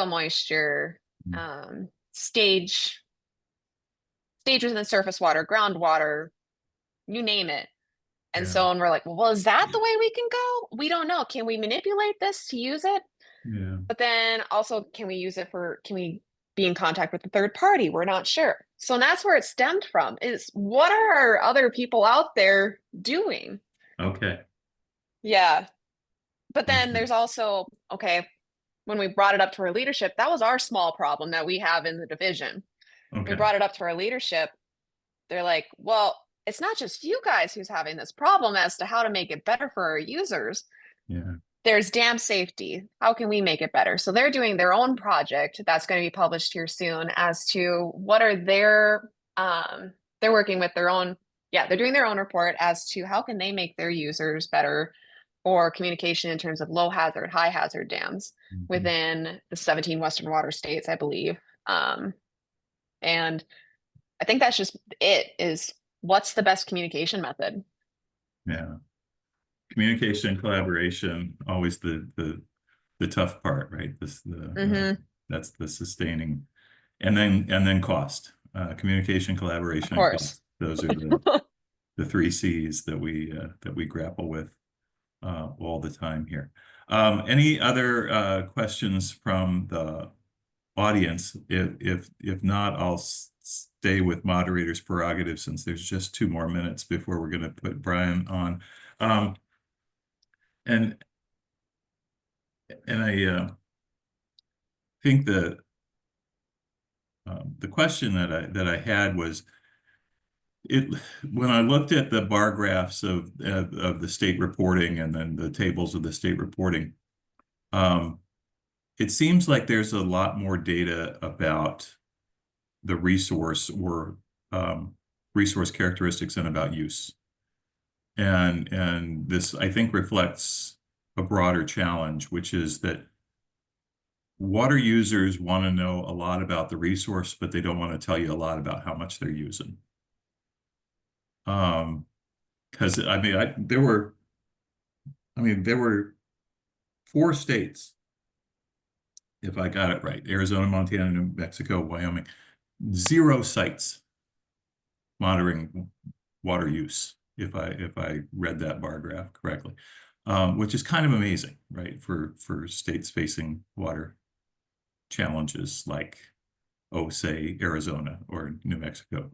moisture, stage within the surface water, groundwater, you name it. And Yeah. so, and we're like, well, is that the way we can go? We don't know. Can we manipulate this to use it? Yeah. But then also, can we use it for, can we be in contact with the third party? We're not sure. So that's where it stemmed from, is what are other people out there doing? Okay. Yeah. But then Okay. there's also, okay, when we brought it up to our leadership, that was our small problem that we have in the division. We Okay. brought it up to our leadership. They're like, well, it's not just you guys who's having this problem as to how to make it better for our users. Yeah. There's dam safety. How can we make it better? So they're doing their own project that's going to be published here soon as to what are their, they're working with their own, they're doing their own report as to how can they make their users better for communication in terms of low hazard, high hazard dams within the 17 Western water states, I believe. And I think that's just it, is what's the best communication method? Yeah. Communication, collaboration, always the tough part, right? That's the sustaining, and then cost. Communication, collaboration, Of course. and cost. Those are the three C's that we grapple with all the time here. Any other questions from the audience? If not, I'll stay with moderator's prerogative, since there's just 2 more minutes before we're going to put Brian on. And I think that the question that I had was, when I looked at the bar graphs of the state reporting and then the tables of the state reporting, it seems like there's a lot more data about the resource or resource characteristics than about use. And this, I think, reflects a broader challenge, which is that water users want to know a lot about the resource, but they don't want to tell you a lot about how much they're using. Because there were 4 states, if I got it right: Arizona, Montana, New Mexico, Wyoming, 0 sites monitoring water use, if I read that bar graph correctly, which is kind of amazing, right? For states facing water challenges like, say, Arizona or New Mexico.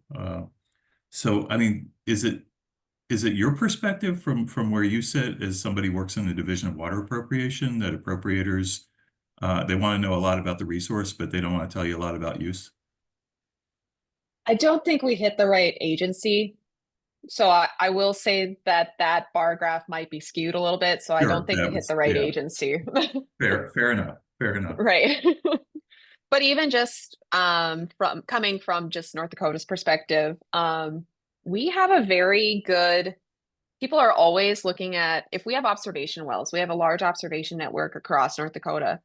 So, I mean, is it your perspective from where you sit, as somebody who works in the Division of Water Appropriation, that appropriators, they want to know a lot about the resource, but they don't want to tell you a lot about use? I don't think we hit the right agency. So I will say that bar graph might be skewed a little bit. So I don't think we hit the right agency. Fair enough. Right. But even just coming from just North Dakota's perspective, we have a very good, people are always looking at, if we have observation wells, we have a large observation network across North Dakota.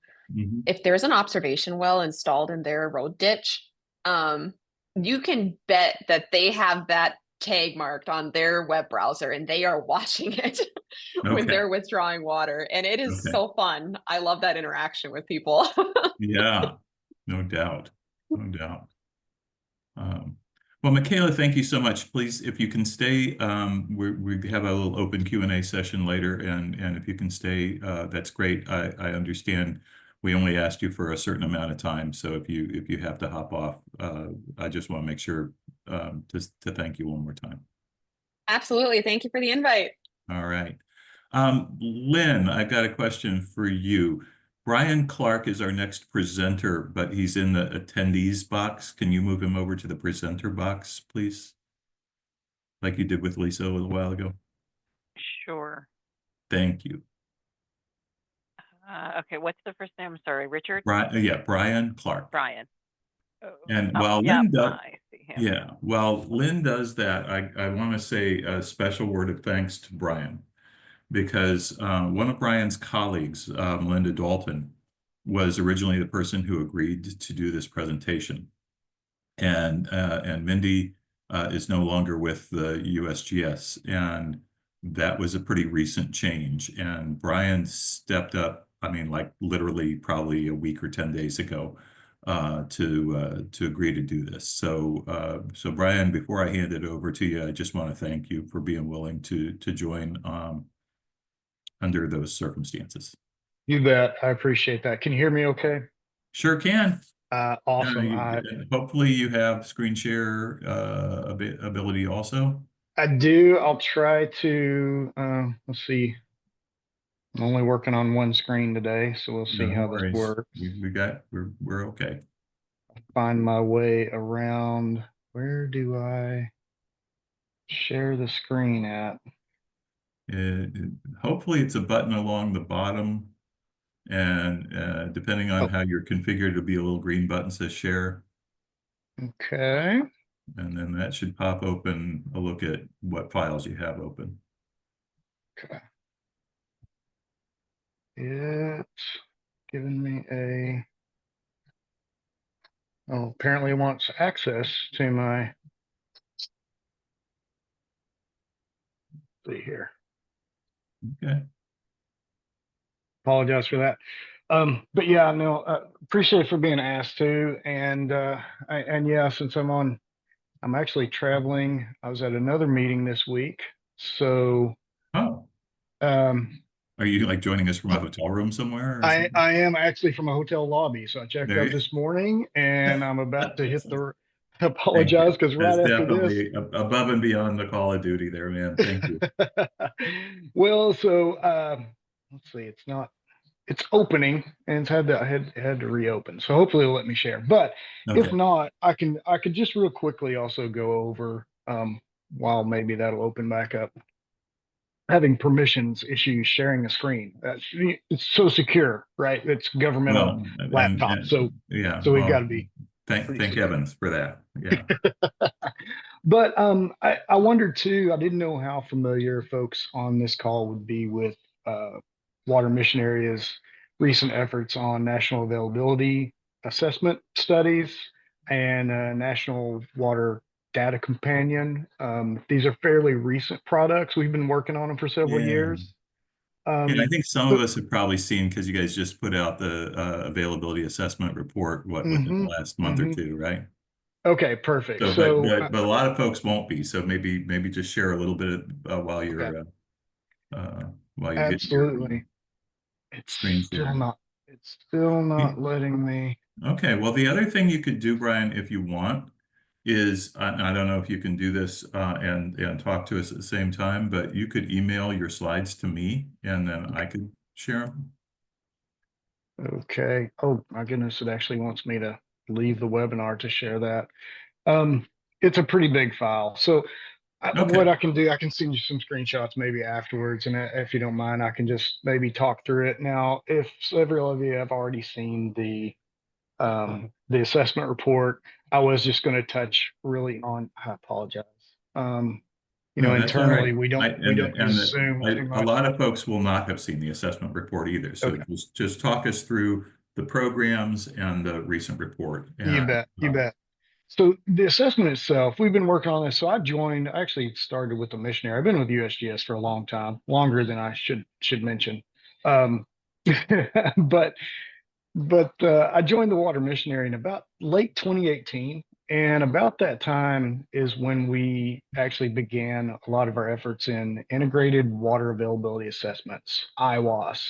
If there's an observation well installed in their road ditch, you can bet that they have that tag marked on their web browser and they are watching it when they're withdrawing water. And it is so fun. I love that interaction with people. Yeah, no doubt. Well, Michaela, thank you so much. Please, if you can stay, we have a little open Q&A session later, and if you can stay, that's great. I understand we only asked you for a certain amount of time. So if you have to hop off, I just want to make sure to thank you one more time. Absolutely. Thank you for the invite. All right. Lynn, I've got a question for you. Brian Clark is our next presenter, but he's in the attendees box. Can you move him over to the presenter box, please? Like you did with Lisa a little while ago. Sure. Thank you. Okay, what's the first name? I'm sorry, Richard? Brian Clark. Brian. And Oh, while yep, Lynn does, I see him. yeah, while Lynn does that, I want to say a special word of thanks to Brian, because one of Brian's colleagues, Linda Dalton, was originally the person who agreed to do this presentation. And Mindy is no longer with the USGS, and that was a pretty recent change. And Brian stepped up, I mean, like literally probably a week or 10 days ago, to agree to do this. So Brian, before I hand it over to you, I just want to thank you for being willing to join under those circumstances. You bet. I appreciate that. Can you hear me okay? Sure can. Awesome. Hopefully you have screen share ability also. I do. I'll try to, let's see. I'm only working on one screen today, so we'll see No how worries. this works. We're okay. Find my way around. Where do I share the screen at? Hopefully it's a button along the bottom, and depending on how you're configured, it'll be a little green button that says share. Okay. And then that should pop open a look at what files you have open. Okay. It's giving me a, oh, apparently it wants access to my, see here. Okay. Apologize for that. But yeah, no, appreciate for being asked to. And yeah, since I'm actually traveling. I was at another meeting this week. So Oh, um, are you like joining us from a hotel room somewhere or I something? I am actually from a hotel lobby. So I checked There out you- this morning and I'm about to hit the Thank you. apologize because That's right after this. definitely above and beyond the call of duty there, man. Thank you. Well, so let's see, it's opening and I had to reopen. So hopefully it'll let me share. But if Okay. not, I could just real quickly also go over while maybe that'll open back up. Having permissions issues sharing a screen. It's so secure, right? It's governmental Well, laptop. So yeah, we've got well, to be thank pretty secure. heavens for that. Yeah. But I wondered too, I didn't know how familiar folks on this call would be with Water Mission Area's recent efforts on national availability assessment studies and National Water Data Companion. These are fairly recent products. We've been working on them for several Yeah. years. And I think some of But us have probably seen, because you guys just put out the availability assessment report, within the last month or two, right? Okay, perfect. So, So but a lot of folks won't be. So maybe just share a little bit while okay, you're getting your absolutely. screen share. It's still Yeah. not letting me. Okay, well, the other thing you could do, Brian, if you want, is I don't know if you can do this and talk to us at the same time, but you could email your slides to me, and then I could share them. Okay. Oh my goodness, it actually wants me to leave the webinar to share that. It's a pretty big file. So what Okay. I can do, I can send you some screenshots maybe afterwards. And if you don't mind, I can just maybe talk through it. Now, if several of you have already seen the assessment report, I was just going to touch really on, I apologize. No, that's all right. Internally, we don't use Zoom too A much. lot of folks will not have seen the assessment report either. So Okay. just talk us through the programs and the recent report. You bet. You bet. So the assessment itself, we've been working on this. So I actually started with the missionary. I've been with USGS for a long time, longer than I should mention. Um, but I joined the water missionary in about late 2018. And about that time is when we actually began a lot of our efforts in integrated water availability assessments. IWAS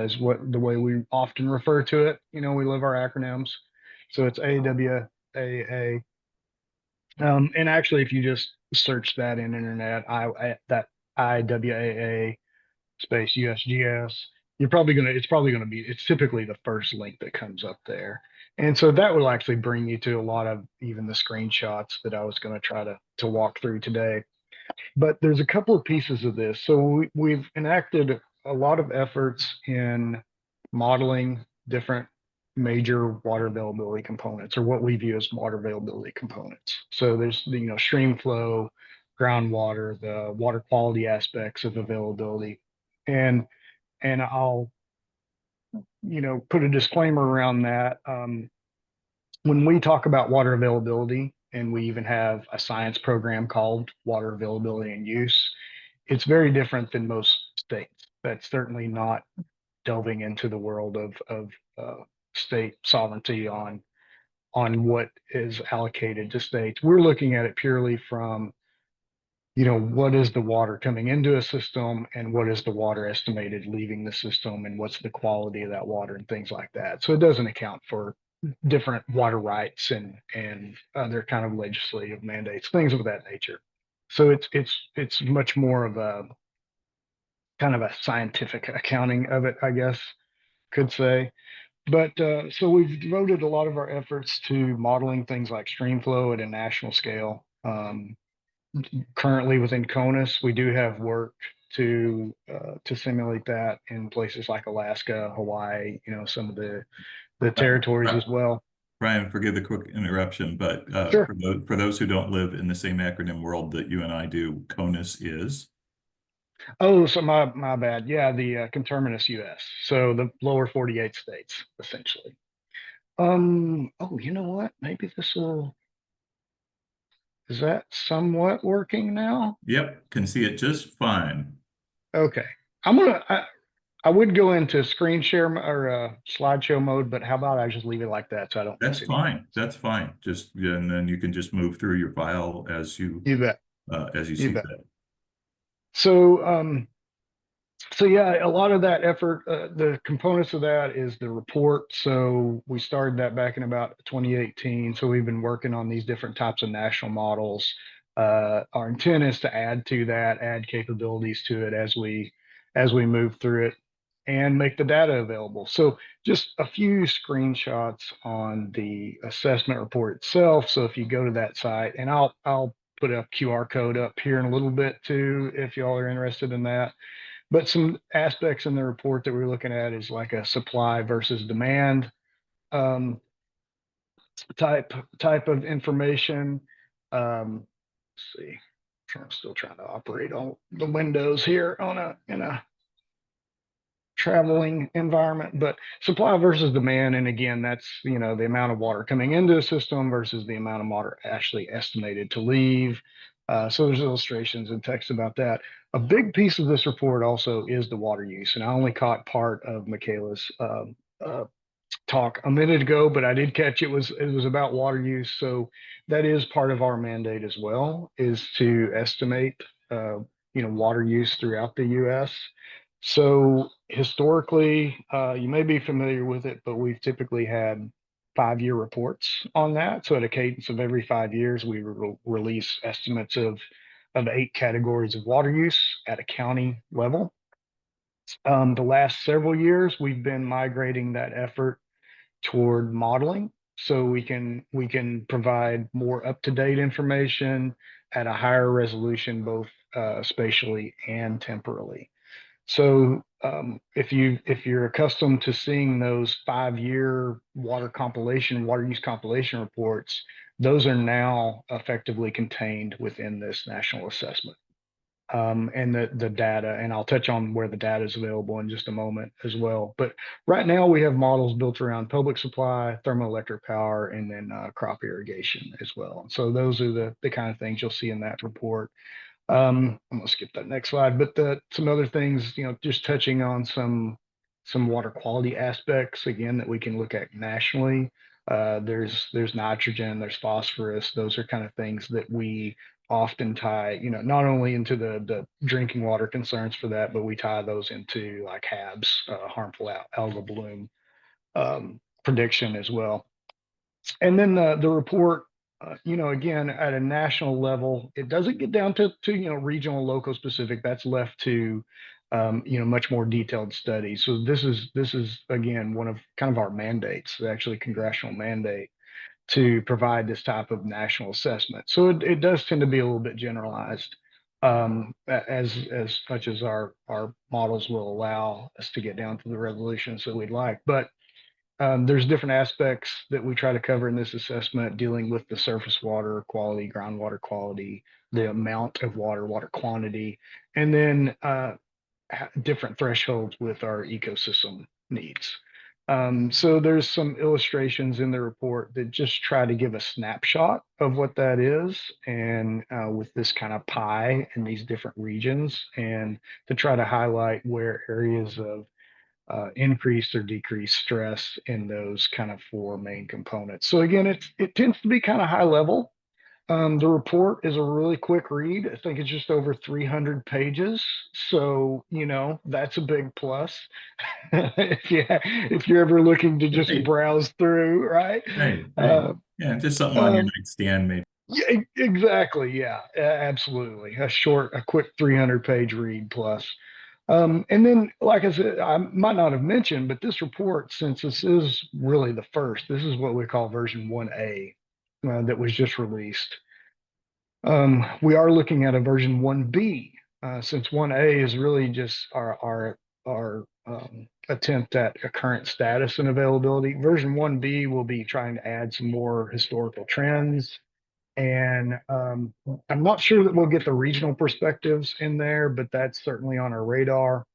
is what the way we often refer to it. You know, we love our acronyms. So it's AWAA. And actually, if you just search that in internet, that IWAA space USGS, it's typically the first link that comes up there. And so that will actually bring you to a lot of even the screenshots that I was going to try to walk through today. But there's a couple of pieces of this. So we've enacted a lot of efforts in modeling different major water availability components, or what we view as water availability components. So there's the, stream flow, groundwater, the water quality aspects of availability. And I'll, put a disclaimer around that. When we talk about water availability, and we even have a science program called Water Availability and Use, it's very different than most states. That's certainly not delving into the world of state sovereignty on what is allocated to states. We're looking at it purely from, what is the water coming into a system, and what is the water estimated leaving the system, and what's the quality of that water and things like that. So it doesn't account for different water rights and other kind of legislative mandates, things of that nature. So it's much more of a kind of a scientific accounting of it, I guess, could say. But so we've devoted a lot of our efforts to modeling things like stream flow at a national scale. Currently within CONUS, we do have work to simulate that in places like Alaska, Hawaii, some of the territories as well. Brian, forgive the quick interruption, but Sure. for those who don't live in the same acronym world that you and I do, CONUS is? Oh, so my bad. Yeah, the conterminous US. So the lower 48 states, essentially. Oh, you know what? Maybe is that somewhat working now? Yep, can see it just fine. Okay. I would go into screen share or slideshow mode, but how about I just leave it like that so I don't That's miss anything? fine. That's fine. Just, and then you can just move through your file as you You bet. see bet. fit. So so yeah, a lot of that effort, the components of that is the report. So we started that back in about 2018. So we've been working on these different types of national models. Our intent is to add to that, add capabilities to it as we move through it and make the data available. So just a few screenshots on the assessment report itself. So if you go to that site, and I'll put a QR code up here in a little bit too, if y'all are interested in that. But some aspects in the report that we're looking at is like a supply versus demand um, type of information. Let's see, I'm still trying to operate all the windows here on in a traveling environment, but supply versus demand. And again, that's, the amount of water coming into the system versus the amount of water actually estimated to leave. So there's illustrations and text about that. A big piece of this report also is the water use. And I only caught part of Michaela's talk a minute ago, but I did catch it was about water use. So that is part of our mandate as well, is to estimate water use throughout the US. So historically, you may be familiar with it, but we've typically had 5-year reports on that. So at a cadence of every 5 years, we release estimates of 8 categories of water use at a county level. The last several years, we've been migrating that effort toward modeling, so we can provide more up-to-date information at a higher resolution, both spatially and temporally. So if you're accustomed to seeing those 5-year water use compilation reports, those are now effectively contained within this national assessment. And the data, and I'll touch on where the data is available in just a moment as well. But right now we have models built around public supply, thermoelectric power, and then crop irrigation as well. So those are the kind of things you'll see in that report. I'm gonna skip that next slide, but some other things, just touching on some water quality aspects again that we can look at nationally. There's nitrogen, there's phosphorus. Those are kind of things that we often tie, not only into the drinking water concerns for that, but we tie those into like HABs, harmful algal bloom prediction as well. And then the report, again, at a national level, it doesn't get down to regional, local specific. That's left to much more detailed studies. So this is again one of kind of our mandates, actually congressional mandate, to provide this type of national assessment. So it does tend to be a little bit generalized, as much as our models will allow us to get down to the resolutions that we'd like. But there's different aspects that we try to cover in this assessment, dealing with the surface water quality, groundwater quality, the amount of water quantity, and then different thresholds with our ecosystem needs. So there's some illustrations in the report that just try to give a snapshot of what that is, and with this kind of pie in these different regions, and to try to highlight where areas of increased or decreased stress in those kind of four main components. So again, it tends to be kind of high level. The report is a really quick read. I think it's just over 300 pages. So, that's a big plus. if you're ever looking to just Right. browse through, right? Right. Yeah, just something on your nightstand, maybe. Yeah, exactly. Yeah, absolutely. A quick 300-page read plus. And then, like I said, I might not have mentioned, but this report, since this is really the first, this is what we call version 1A that was just released. We are looking at a version 1B, since 1A is really just our attempt at a current status and availability. Version 1B will be trying to add some more historical trends. And I'm not sure that we'll get the regional perspectives in there, but that's certainly on our radar.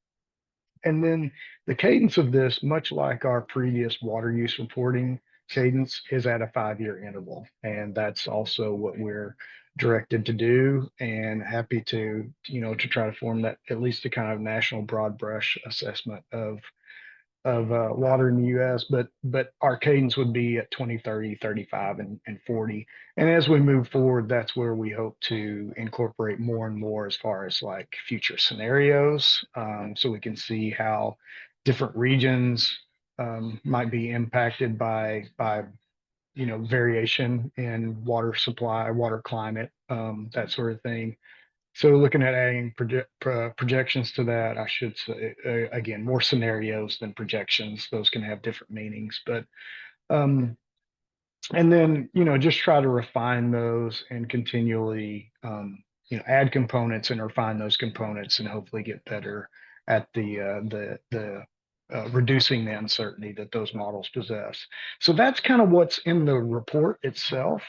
And then the cadence of this, much like our previous water use reporting cadence, is at a 5-year interval. And that's also what we're directed to do, and happy to try to form that, at least a kind of national broad brush assessment of water in the U.S., but our cadence would be at 20, 30, 35, and 40. And as we move forward, that's where we hope to incorporate more and more as far as like future scenarios, so we can see how different regions might be impacted by variation in water supply, water climate, that sort of thing. So looking at adding projections to that, I should say, again, more scenarios than projections. Those can have different meanings, but and then just try to refine those and continually add components and refine those components, and hopefully get better at the reducing the uncertainty that those models possess. So that's kind of what's in the report itself.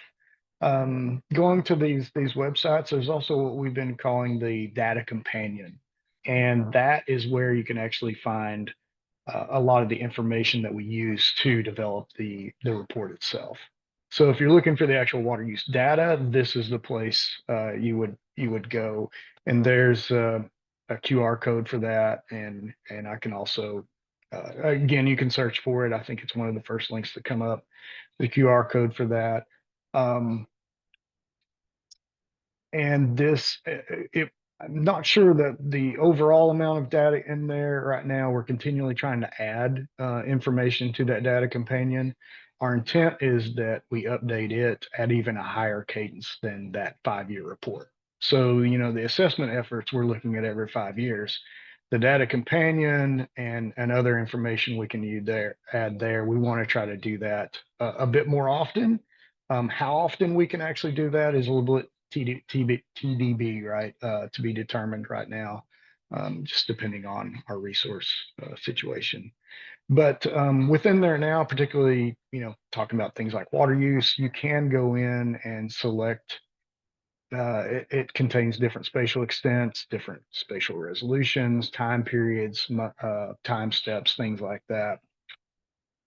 Going to these websites, there's also what we've been calling the data companion, and that is where you can actually find a lot of the information that we use to develop the report itself. So if you're looking for the actual water use data, this is the place you would go, and there's a QR code for that, and I can also again, you can search for it. I think it's one of the first links that come up, the QR code for that. And this, I'm not sure that the overall amount of data in there right now. We're continually trying to add information to that data companion. Our intent is that we update it at even a higher cadence than that 5-year report. So, the assessment efforts we're looking at every 5 years. The data companion and other information we can add there. We want to try to do that a bit more often. How often we can actually do that is a little bit TBD, right? To be determined right now, just depending on our resource situation. But within there now, particularly, talking about things like water use, you can go in and select. It contains different spatial extents, different spatial resolutions, time periods, time steps, things like that.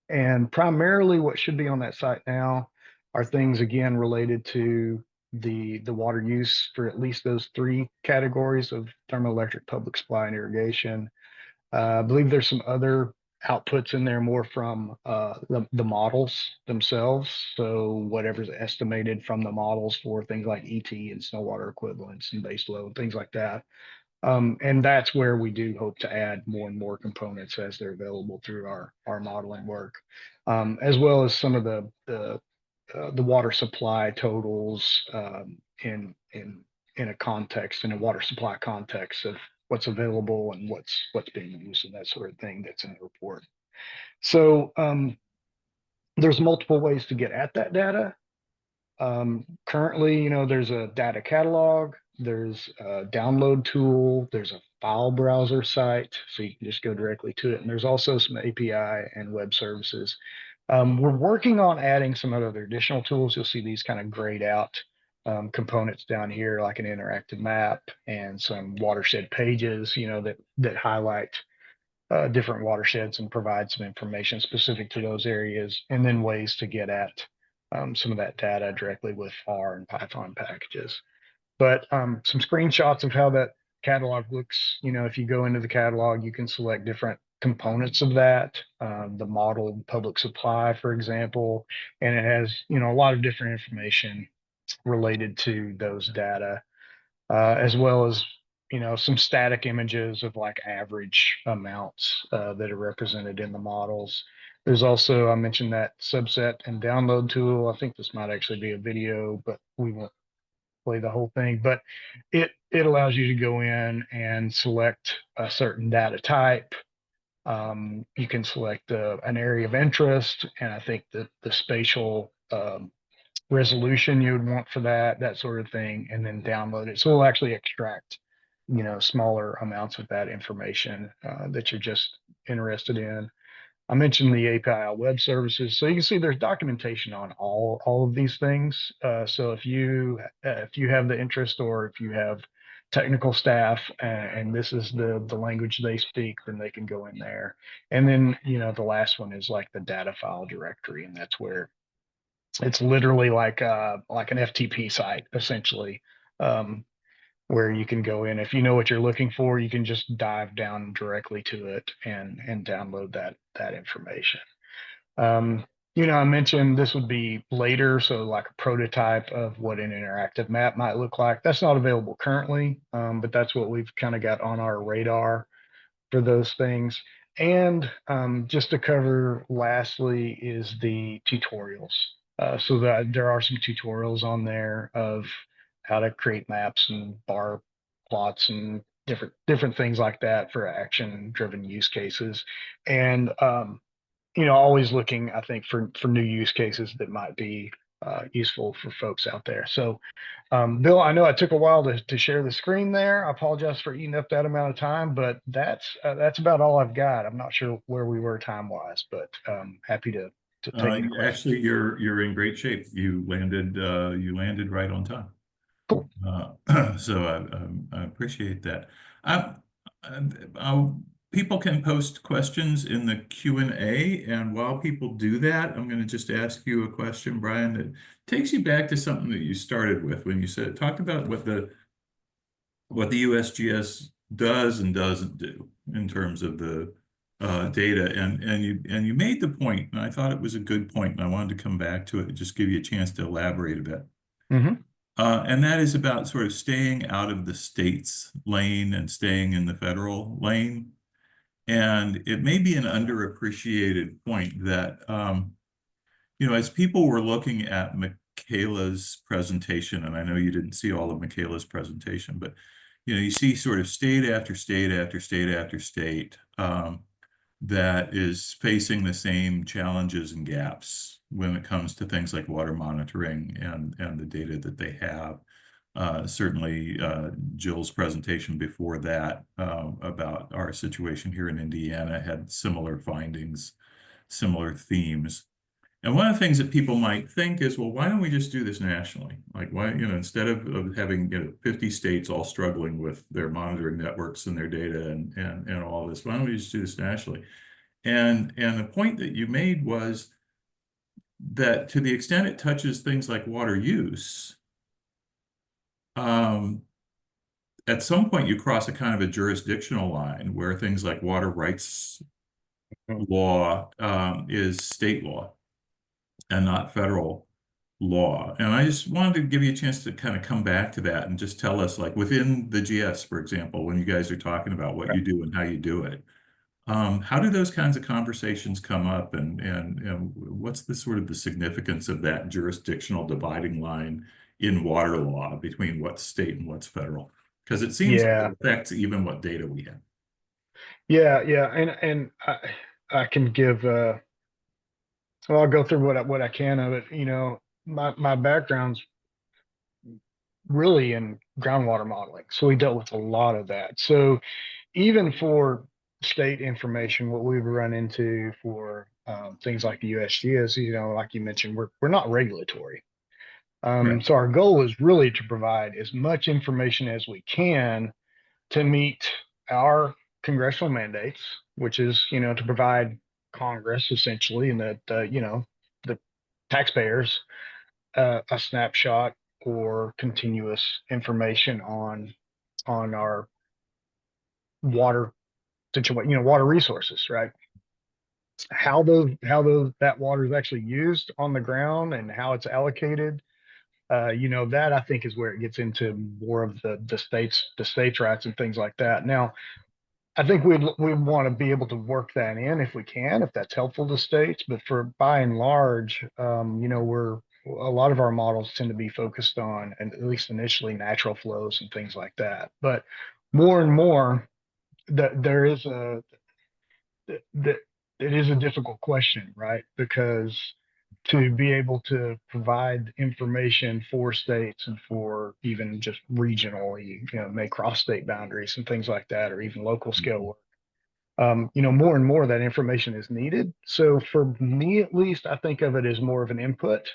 And primarily what should be on that site now are things, again, related to the water use for at least those 3 categories of thermoelectric, public supply, and irrigation. I believe there's some other outputs in there more from the models themselves. So whatever's estimated from the models for things like ET and snow water equivalents and base load, things like that. And that's where we do hope to add more and more components as they're available through our modeling work, as well as some of the water supply totals in a context, in a water supply context of what's available and what's being used and that sort of thing that's in the report. So there's multiple ways to get at that data. Currently, there's a data catalog, there's a download tool, there's a file browser site, so you can just go directly to it. And there's also some API and web services. We're working on adding some other additional tools. You'll see these kind of grayed out components down here, like an interactive map and some watershed pages, that highlight different watersheds and provide some information specific to those areas, and then ways to get at some of that data directly with R and Python packages. But some screenshots of how that catalog looks. If you go into the catalog, you can select different components of that, the model public supply, for example, and it has, a lot of different information related to those data, as well as, some static images of like average amounts that are represented in the models. There's also, I mentioned that subset and download tool. I think this might actually be a video, but we won't play the whole thing. But it allows you to go in and select a certain data type. You can select an area of interest, and I think that the spatial resolution you would want for that sort of thing, and then download it. So it'll actually extract, smaller amounts of that information that you're just interested in. I mentioned the API web services, so you can see there's documentation on all of these things. So if you have the interest, or if you have technical staff and this is the language they speak, then they can go in there. And then the last one is like the data file directory, and that's where it's literally like an FTP site essentially, where you can go in. If you know what you're looking for, you can just dive down directly to it and download that information. I mentioned this would be later, so like a prototype of what an interactive map might look like. That's not available currently, but that's what we've kind of got on our radar for those things. And just to cover lastly is the tutorials. So that there are some tutorials on there of how to create maps and bar plots and different things like that for action-driven use cases. And always looking, I think, for new use cases that might be useful for folks out there. So, Bill, I know I took a while to share the screen there. I apologize for eating up that amount of time, but that's about all I've got. I'm not sure where we were time-wise, but happy to take any questions. Actually, you're in great shape. You landed right on time. Cool. So I appreciate that. People can post questions in the Q&A, and while people do that, I'm going to just ask you a question, Brian, that takes you back to something that you started with when you talked about what the USGS does and doesn't do in terms of the data, and you made the point, and I thought it was a good point, and I wanted to come back to it and just give you a chance to elaborate a bit. Mm-hmm. And that is about sort of staying out of the state's lane and staying in the federal lane. And it may be an underappreciated point that, as people were looking at Michaela's presentation, and I know you didn't see all of Michaela's presentation, but, you see sort of state after state after state after state that is facing the same challenges and gaps when it comes to things like water monitoring and the data that they have. Certainly, Jill's presentation before that about our situation here in Indiana had similar findings, similar themes. And one of the things that people might think is, well, why don't we just do this nationally? Like, why, instead of having 50 states all struggling with their monitoring networks and their data and all this, why don't we just do this nationally? And the point that you made was that to the extent it touches things like water use, at some point you cross a kind of a jurisdictional line where things like water rights law is state law and not federal law. And I just wanted to give you a chance to kind of come back to that and just tell us, like within the GS, for example, when you guys are talking about what you do and how you do it, how do those kinds of conversations come up, and what's the sort of the significance of that jurisdictional dividing line in water law between what's state and what's federal? Because it seems like Yeah, it affects even what data we have. yeah, and I can give so I'll go through what I can of it. You know, my background's really in groundwater modeling, so we dealt with a lot of that. So even for state information, what we've run into for things like the USGS, you know, like you mentioned, we're not regulatory. Right. So our goal is really to provide as much information as we can to meet our congressional mandates, which is, you know, to provide Congress essentially, and that, you know, the taxpayers a snapshot or continuous information on our water situation, you know, water resources, right? How those that water is actually used on the ground and how it's allocated. You know, that I think is where it gets into more of the states rights and things like that. Now, I think we want to be able to work that in if we can, if that's helpful to states. But for by and large, you know, a lot of our models tend to be focused on, and at least initially, natural flows and things like that. But more and more, that there is a that it is a difficult question, right? Because to be able to provide information for states and for even just regionally, you know, may cross state boundaries and things like that, or even local scale work. You know, more and more that information is needed. So for me, at least, I think of it as more of an input.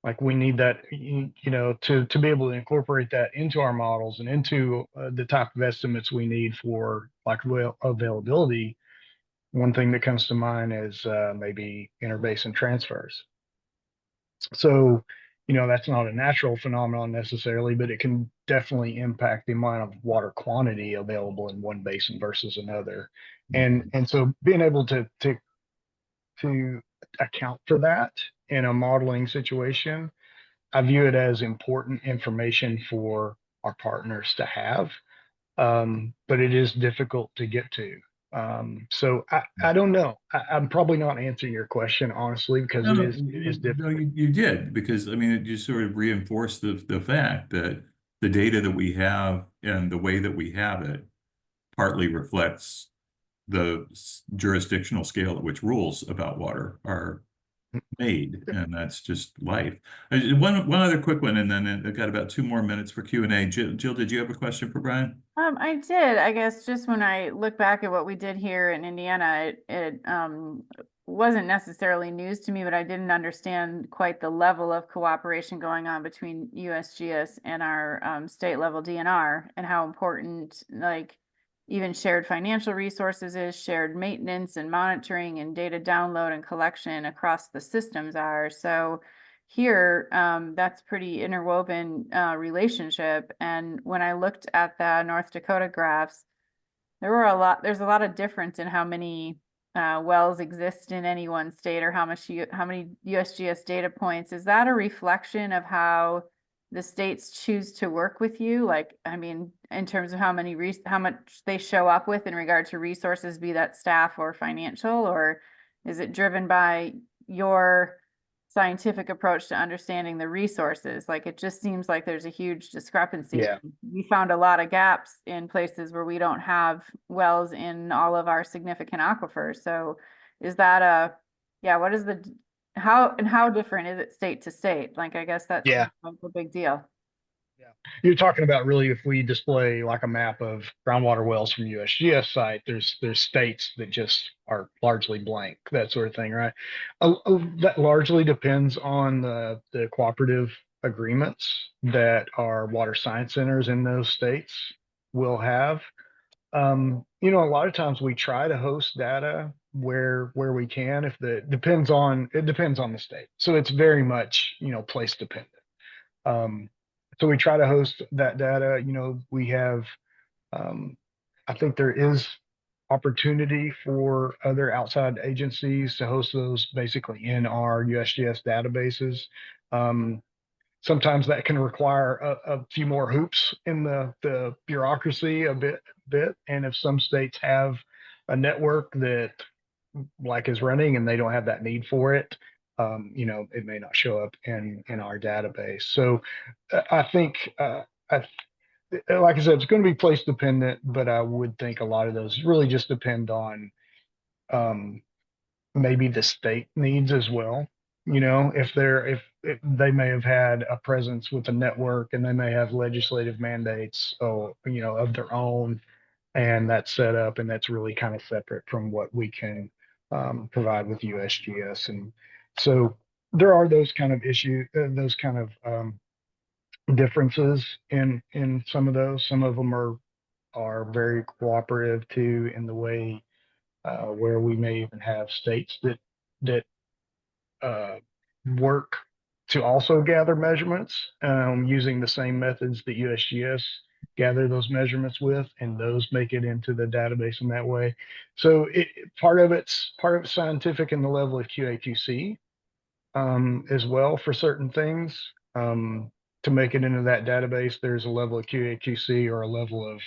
Like we need that, you know, to be able to incorporate that into our models and into the type of estimates we need for like availability. One thing that comes to mind is maybe interbasin transfers. So, you know, that's not a natural phenomenon necessarily, but it can definitely impact the amount of water quantity available in one basin versus another. And so being able to account for that in a modeling situation, I view it as important information for our partners to have. But it is difficult to get to. So I don't know. I'm probably not answering your question honestly because No, it is no, difficult. you did, because I mean, it just sort of reinforced the fact that the data that we have and the way that we have it partly reflects the jurisdictional scale at which rules about water are made, and that's just life. One other quick one, and then I've got about 2 more minutes for Q&A. Jill, did you have a question for Brian? I did. I guess just when I look back at what we did here in Indiana, it wasn't necessarily news to me, but I didn't understand quite the level of cooperation going on between USGS and our state level DNR, and how important like even shared financial resources is, shared maintenance and monitoring and data download and collection across the systems are. So here, that's pretty interwoven relationship. And when I looked at the North Dakota graphs, there's a lot of difference in how many wells exist in any one state, or how many USGS data points. Is that a reflection of how the states choose to work with you? Like, I mean, in terms of how much they show up with in regard to resources, be that staff or financial, or is it driven by your scientific approach to understanding the resources? Like, it just seems like there's a huge discrepancy. Yeah. We found a lot of gaps in places where we don't have wells in all of our significant aquifers. So is that what is how different is it state to state? Like, I guess that's Yeah. a big deal. You're talking about really if we display like a map of groundwater wells from USGS site, there's states that just are largely blank, that sort of thing, right? That largely depends on the cooperative agreements that our water science centers in those states will have. You know, a lot of times we try to host data where we can, if it depends on the state. So it's very much, you know, place dependent. Um, so we try to host that data. You know, we have, I think there is opportunity for other outside agencies to host those basically in our USGS databases. Sometimes that can require a few more hoops in the bureaucracy a bit. And if some states have a network that like is running and they don't have that need for it, it may not show up in our database. So I think, like I said, it's going to be place dependent, but I would think a lot of those really just depend on maybe the state needs as well. If they may have had a presence with a network and they may have legislative mandates, of their own, and that's set up and that's really kind of separate from what we can provide with USGS. And so there are those kind of issues, those kind of differences in some of those. Some of them are very cooperative too in the way where we may even have states that uh, work to also gather measurements using the same methods that USGS gather those measurements with, and those make it into the database in that way. So part of it's scientific in the level of QA/QC as well for certain things. To make it into that database, there's a level of QA/QC or a level of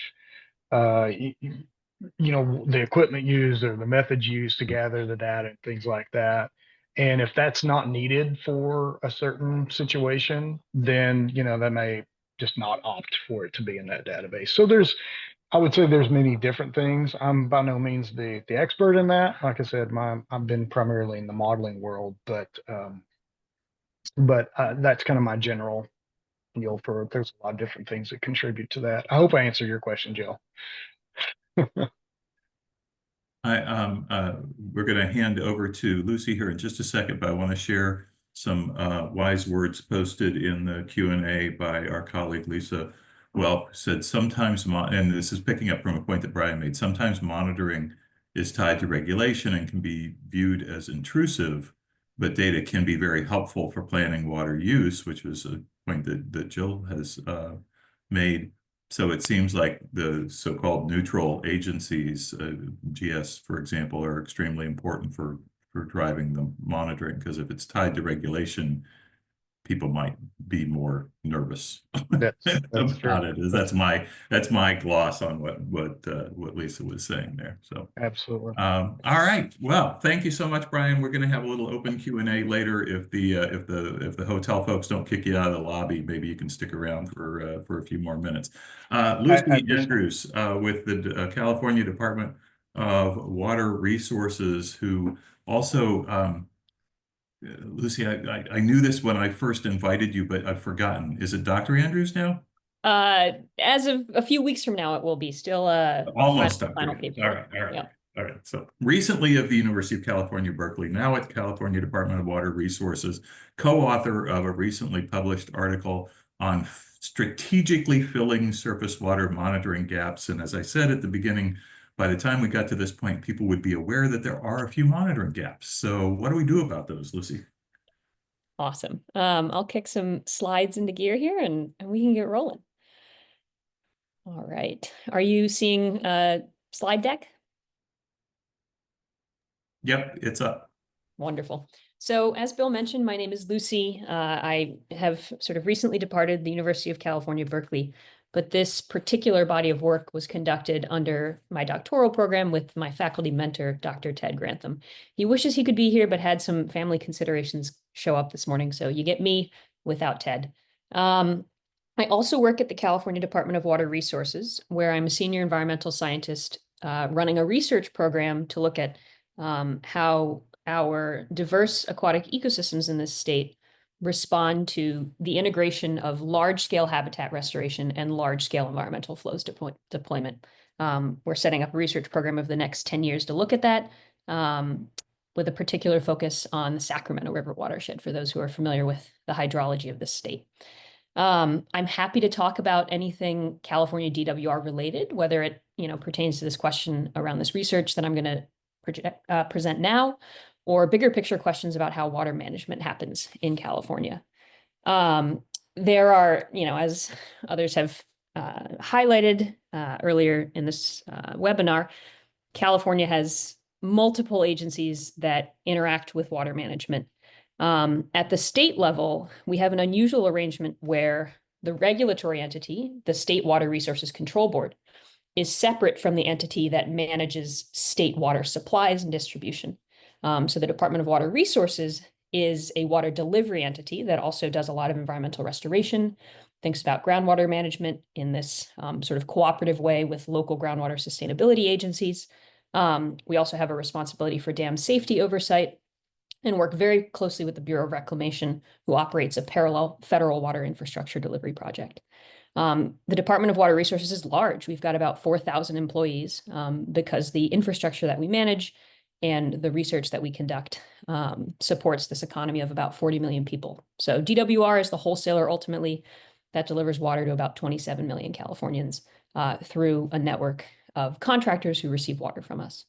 the equipment used or the methods used to gather the data and things like that. And if that's not needed for a certain situation, then, that may just not opt for it to be in that database. So I would say there's many different things. I'm by no means the expert in that. Like I said, I've been primarily in the modeling world, but that's kind of my general feel for it. There's a lot of different things that contribute to that. I hope I answered your question, Jill. We're going to hand over to Lucy here in just a second, but I want to share some wise words posted in the Q&A by our colleague Lisa Welp, who said sometimes, and this is picking up from a point that Brian made, sometimes monitoring is tied to regulation and can be viewed as intrusive, but data can be very helpful for planning water use, which was a point that Jill has made. So it seems like the so-called neutral agencies, GS, for example, are extremely important for driving the monitoring, because if it's tied to regulation, people might be more nervous That's about it. That's my gloss on what Lisa was saying there. So absolutely. all right. Well, thank you so much, Brian. We're going to have a little open Q&A later. If the hotel folks don't kick you out of the lobby, maybe you can stick around for a few more minutes. Lucy Andrews with the California Department of Water Resources, who also Lucy, I knew this when I first invited you, but I've forgotten. Is it Dr. Andrews now? As of a few weeks from now, it will be still almost final Dr. paper. All right. Yep. All right. So recently of the University of California, Berkeley, now at the California Department of Water Resources, co-author of a recently published article on strategically filling surface water monitoring gaps. And as I said at the beginning, by the time we got to this point, people would be aware that there are a few monitoring gaps. So what do we do about those, Lucy? Awesome. I'll kick some slides into gear here and we can get rolling. All right. Are you seeing a slide deck? Yep, it's up. Wonderful. So as Bill mentioned, my name is Lucy. I have sort of recently departed the University of California, Berkeley, but this particular body of work was conducted under my doctoral program with my faculty mentor, Dr. Ted Grantham. He wishes he could be here, but had some family considerations show up this morning. So you get me without Ted. I also work at the California Department of Water Resources, where I'm a senior environmental scientist running a research program to look at how our diverse aquatic ecosystems in this state respond to the integration of large-scale habitat restoration and large-scale environmental flows deployment. We're setting up a research program over the next 10 years to look at that, with a particular focus on the Sacramento River watershed, for those who are familiar with the hydrology of this state. I'm happy to talk about anything California DWR related, whether it pertains to this question around this research that I'm going to present now, or bigger picture questions about how water management happens in California. There are, as others have highlighted earlier in this webinar, California has multiple agencies that interact with water management. At the state level, we have an unusual arrangement where the regulatory entity, the State Water Resources Control Board, is separate from the entity that manages state water supplies and distribution. So the Department of Water Resources is a water delivery entity that also does a lot of environmental restoration, thinks about groundwater management in this sort of cooperative way with local groundwater sustainability agencies. We also have a responsibility for dam safety oversight and work very closely with the Bureau of Reclamation, who operates a parallel federal water infrastructure delivery project. The Department of Water Resources is large. We've got about 4,000 employees because the infrastructure that we manage and the research that we conduct supports this economy of about 40 million people. So DWR is the wholesaler ultimately that delivers water to about 27 million Californians through a network of contractors who receive water from us.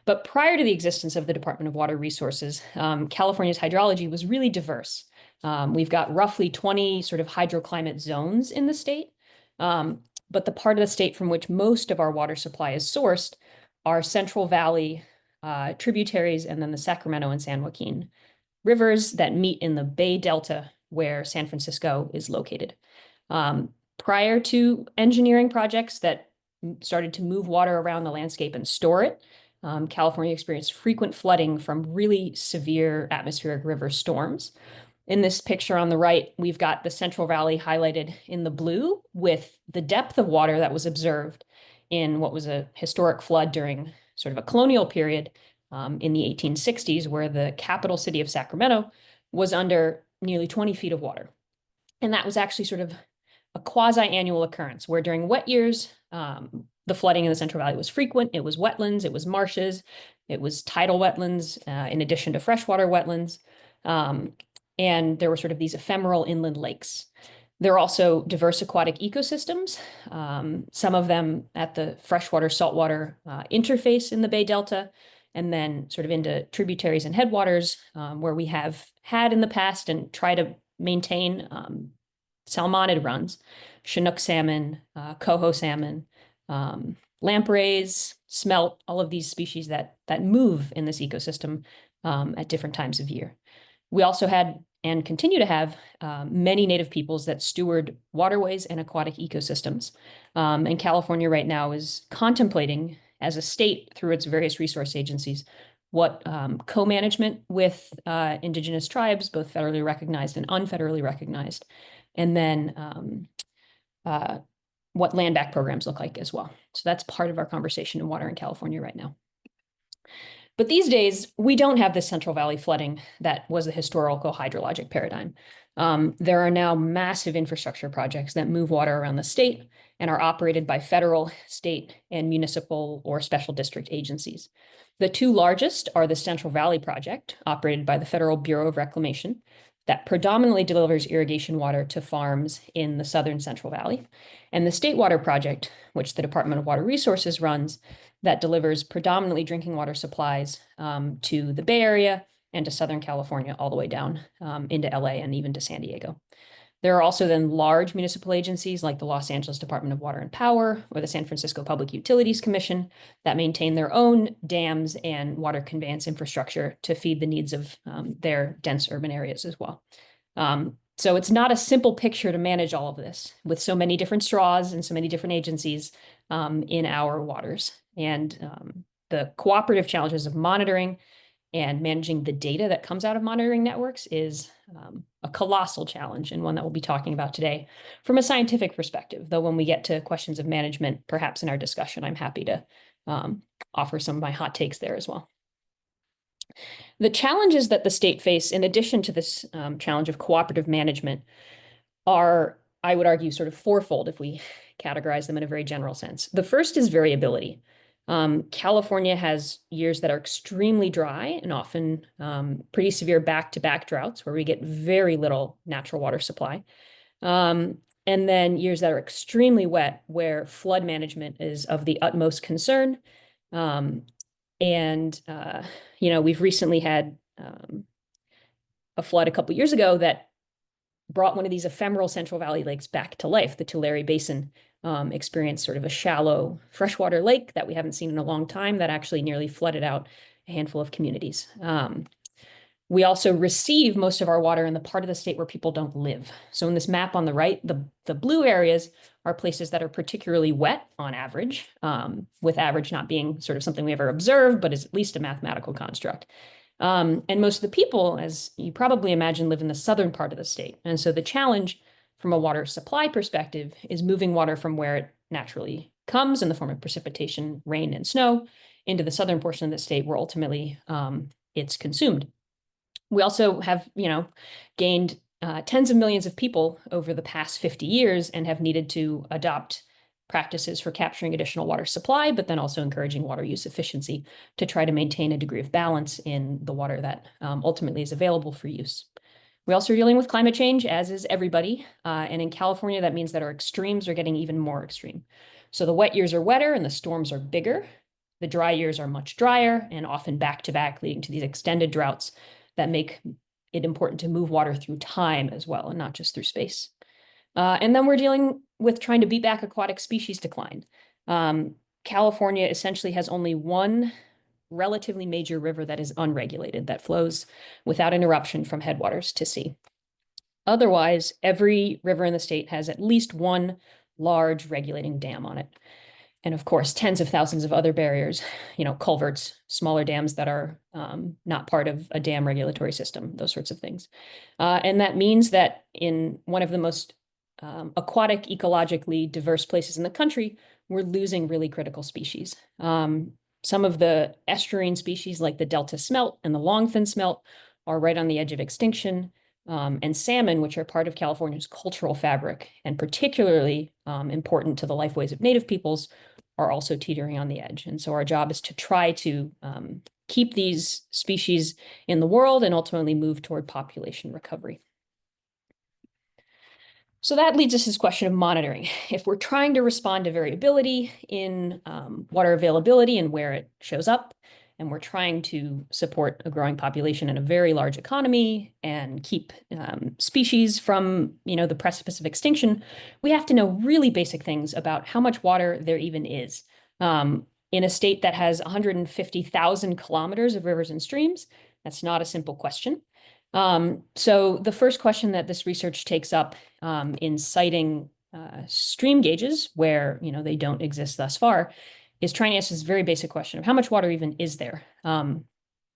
But prior to the existence of the Department of Water Resources, California's hydrology was really diverse. We've got roughly 20 sort of hydroclimate zones in the state, but the part of the state from which most of our water supply is sourced are Central Valley tributaries and then the Sacramento and San Joaquin rivers that meet in the Bay Delta where San Francisco is located. Prior to engineering projects that started to move water around the landscape and store it, California experienced frequent flooding from really severe atmospheric river storms. In this picture on the right, we've got the Central Valley highlighted in the blue with the depth of water that was observed in what was a historic flood during sort of a colonial period in the 1860s, where the capital city of Sacramento was under nearly 20 feet of water. And that was actually sort of a quasi-annual occurrence where during wet years, the flooding in the Central Valley was frequent. It was wetlands, it was marshes, it was tidal wetlands, in addition to freshwater wetlands. And there were sort of these ephemeral inland lakes. There are also diverse aquatic ecosystems, some of them at the freshwater saltwater interface in the Bay Delta, and then sort of into tributaries and headwaters, where we have had in the past and try to maintain salmonid runs, Chinook salmon, coho salmon, lampreys, smelt, all of these species that move in this ecosystem at different times of year. We also had and continue to have many native peoples that steward waterways and aquatic ecosystems. And California right now is contemplating as a state through its various resource agencies what co-management with indigenous tribes, both federally recognized and unfederally recognized, and then what land back programs look like as well. So that's part of our conversation in water in California right now. But these days, we don't have this Central Valley flooding that was the historical hydrologic paradigm. There are now massive infrastructure projects that move water around the state and are operated by federal, state, and municipal or special district agencies. The two largest are the Central Valley Project, operated by the Federal Bureau of Reclamation, that predominantly delivers irrigation water to farms in the southern Central Valley, and the State Water Project, which the Department of Water Resources runs, that delivers predominantly drinking water supplies to the Bay Area and to Southern California, all the way down into LA and even to San Diego. There are also then large municipal agencies like the Los Angeles Department of Water and Power or the San Francisco Public Utilities Commission that maintain their own dams and water conveyance infrastructure to feed the needs of their dense urban areas as well. So it's not a simple picture to manage all of this with so many different straws and so many different agencies in our waters. And the cooperative challenges of monitoring and managing the data that comes out of monitoring networks is a colossal challenge, and one that we'll be talking about today from a scientific perspective. Though when we get to questions of management, perhaps in our discussion, I'm happy to offer some of my hot takes there as well. The challenges that the state face, in addition to this challenge of cooperative management, are, I would argue, sort of fourfold if we categorize them in a very general sense. The first is variability. California has years that are extremely dry and often pretty severe back-to-back droughts where we get very little natural water supply. And then years that are extremely wet where flood management is of the utmost concern. We've recently had a flood a couple years ago that brought one of these ephemeral Central Valley lakes back to life, the Tulare Basin experienced sort of a shallow freshwater lake that we haven't seen in a long time that actually nearly flooded out a handful of communities. We also receive most of our water in the part of the state where people don't live. So in this map on the right, the blue areas are places that are particularly wet on average, with average not being sort of something we ever observed, but is at least a mathematical construct. And most of the people, as you probably imagine, live in the southern part of the state. And so the challenge from a water supply perspective is moving water from where it naturally comes in the form of precipitation, rain, and snow into the southern portion of the state where ultimately it's consumed. We also have, gained tens of millions of people over the past 50 years and have needed to adopt practices for capturing additional water supply, but then also encouraging water use efficiency to try to maintain a degree of balance in the water that ultimately is available for use. We also are dealing with climate change, as is everybody. And in California, that means that our extremes are getting even more extreme. So the wet years are wetter and the storms are bigger. The dry years are much drier and often back to back, leading to these extended droughts that make it important to move water through time as well, and not just through space. And then we're dealing with trying to beat back aquatic species decline. California essentially has only one relatively major river that is unregulated, that flows without interruption from headwaters to sea. Otherwise, every river in the state has at least one large regulating dam on it. And of course, tens of thousands of other barriers, culverts, smaller dams that are not part of a dam regulatory system, those sorts of things. And that means that in one of the most aquatic, ecologically diverse places in the country, we're losing really critical species. Some of the estuarine species like the Delta smelt and the longfin smelt are right on the edge of extinction. And salmon, which are part of California's cultural fabric and particularly important to the lifeways of Native peoples, are also teetering on the edge. And so our job is to try to keep these species in the world and ultimately move toward population recovery. So that leads us to this question of monitoring. If we're trying to respond to variability in water availability and where it shows up, and we're trying to support a growing population in a very large economy and keep species from, the precipice of extinction, we have to know really basic things about how much water there even is. In a state that has 150,000 kilometers of rivers and streams, that's not a simple question. So the first question that this research takes up in citing stream gauges where, they don't exist thus far is trying to answer this very basic question of how much water even is there on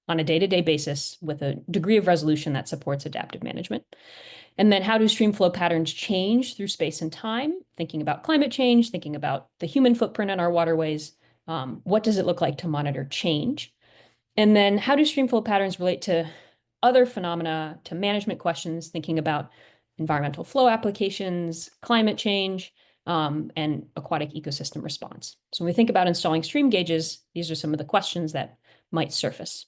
a day-to-day basis with a degree of resolution that supports adaptive management. And then how do stream flow patterns change through space and time? Thinking about climate change, thinking about the human footprint on our waterways. What does it look like to monitor change? And then how do stream flow patterns relate to other phenomena, to management questions, thinking about environmental flow applications, climate change, and aquatic ecosystem response. So when we think about installing stream gauges, these are some of the questions that might surface.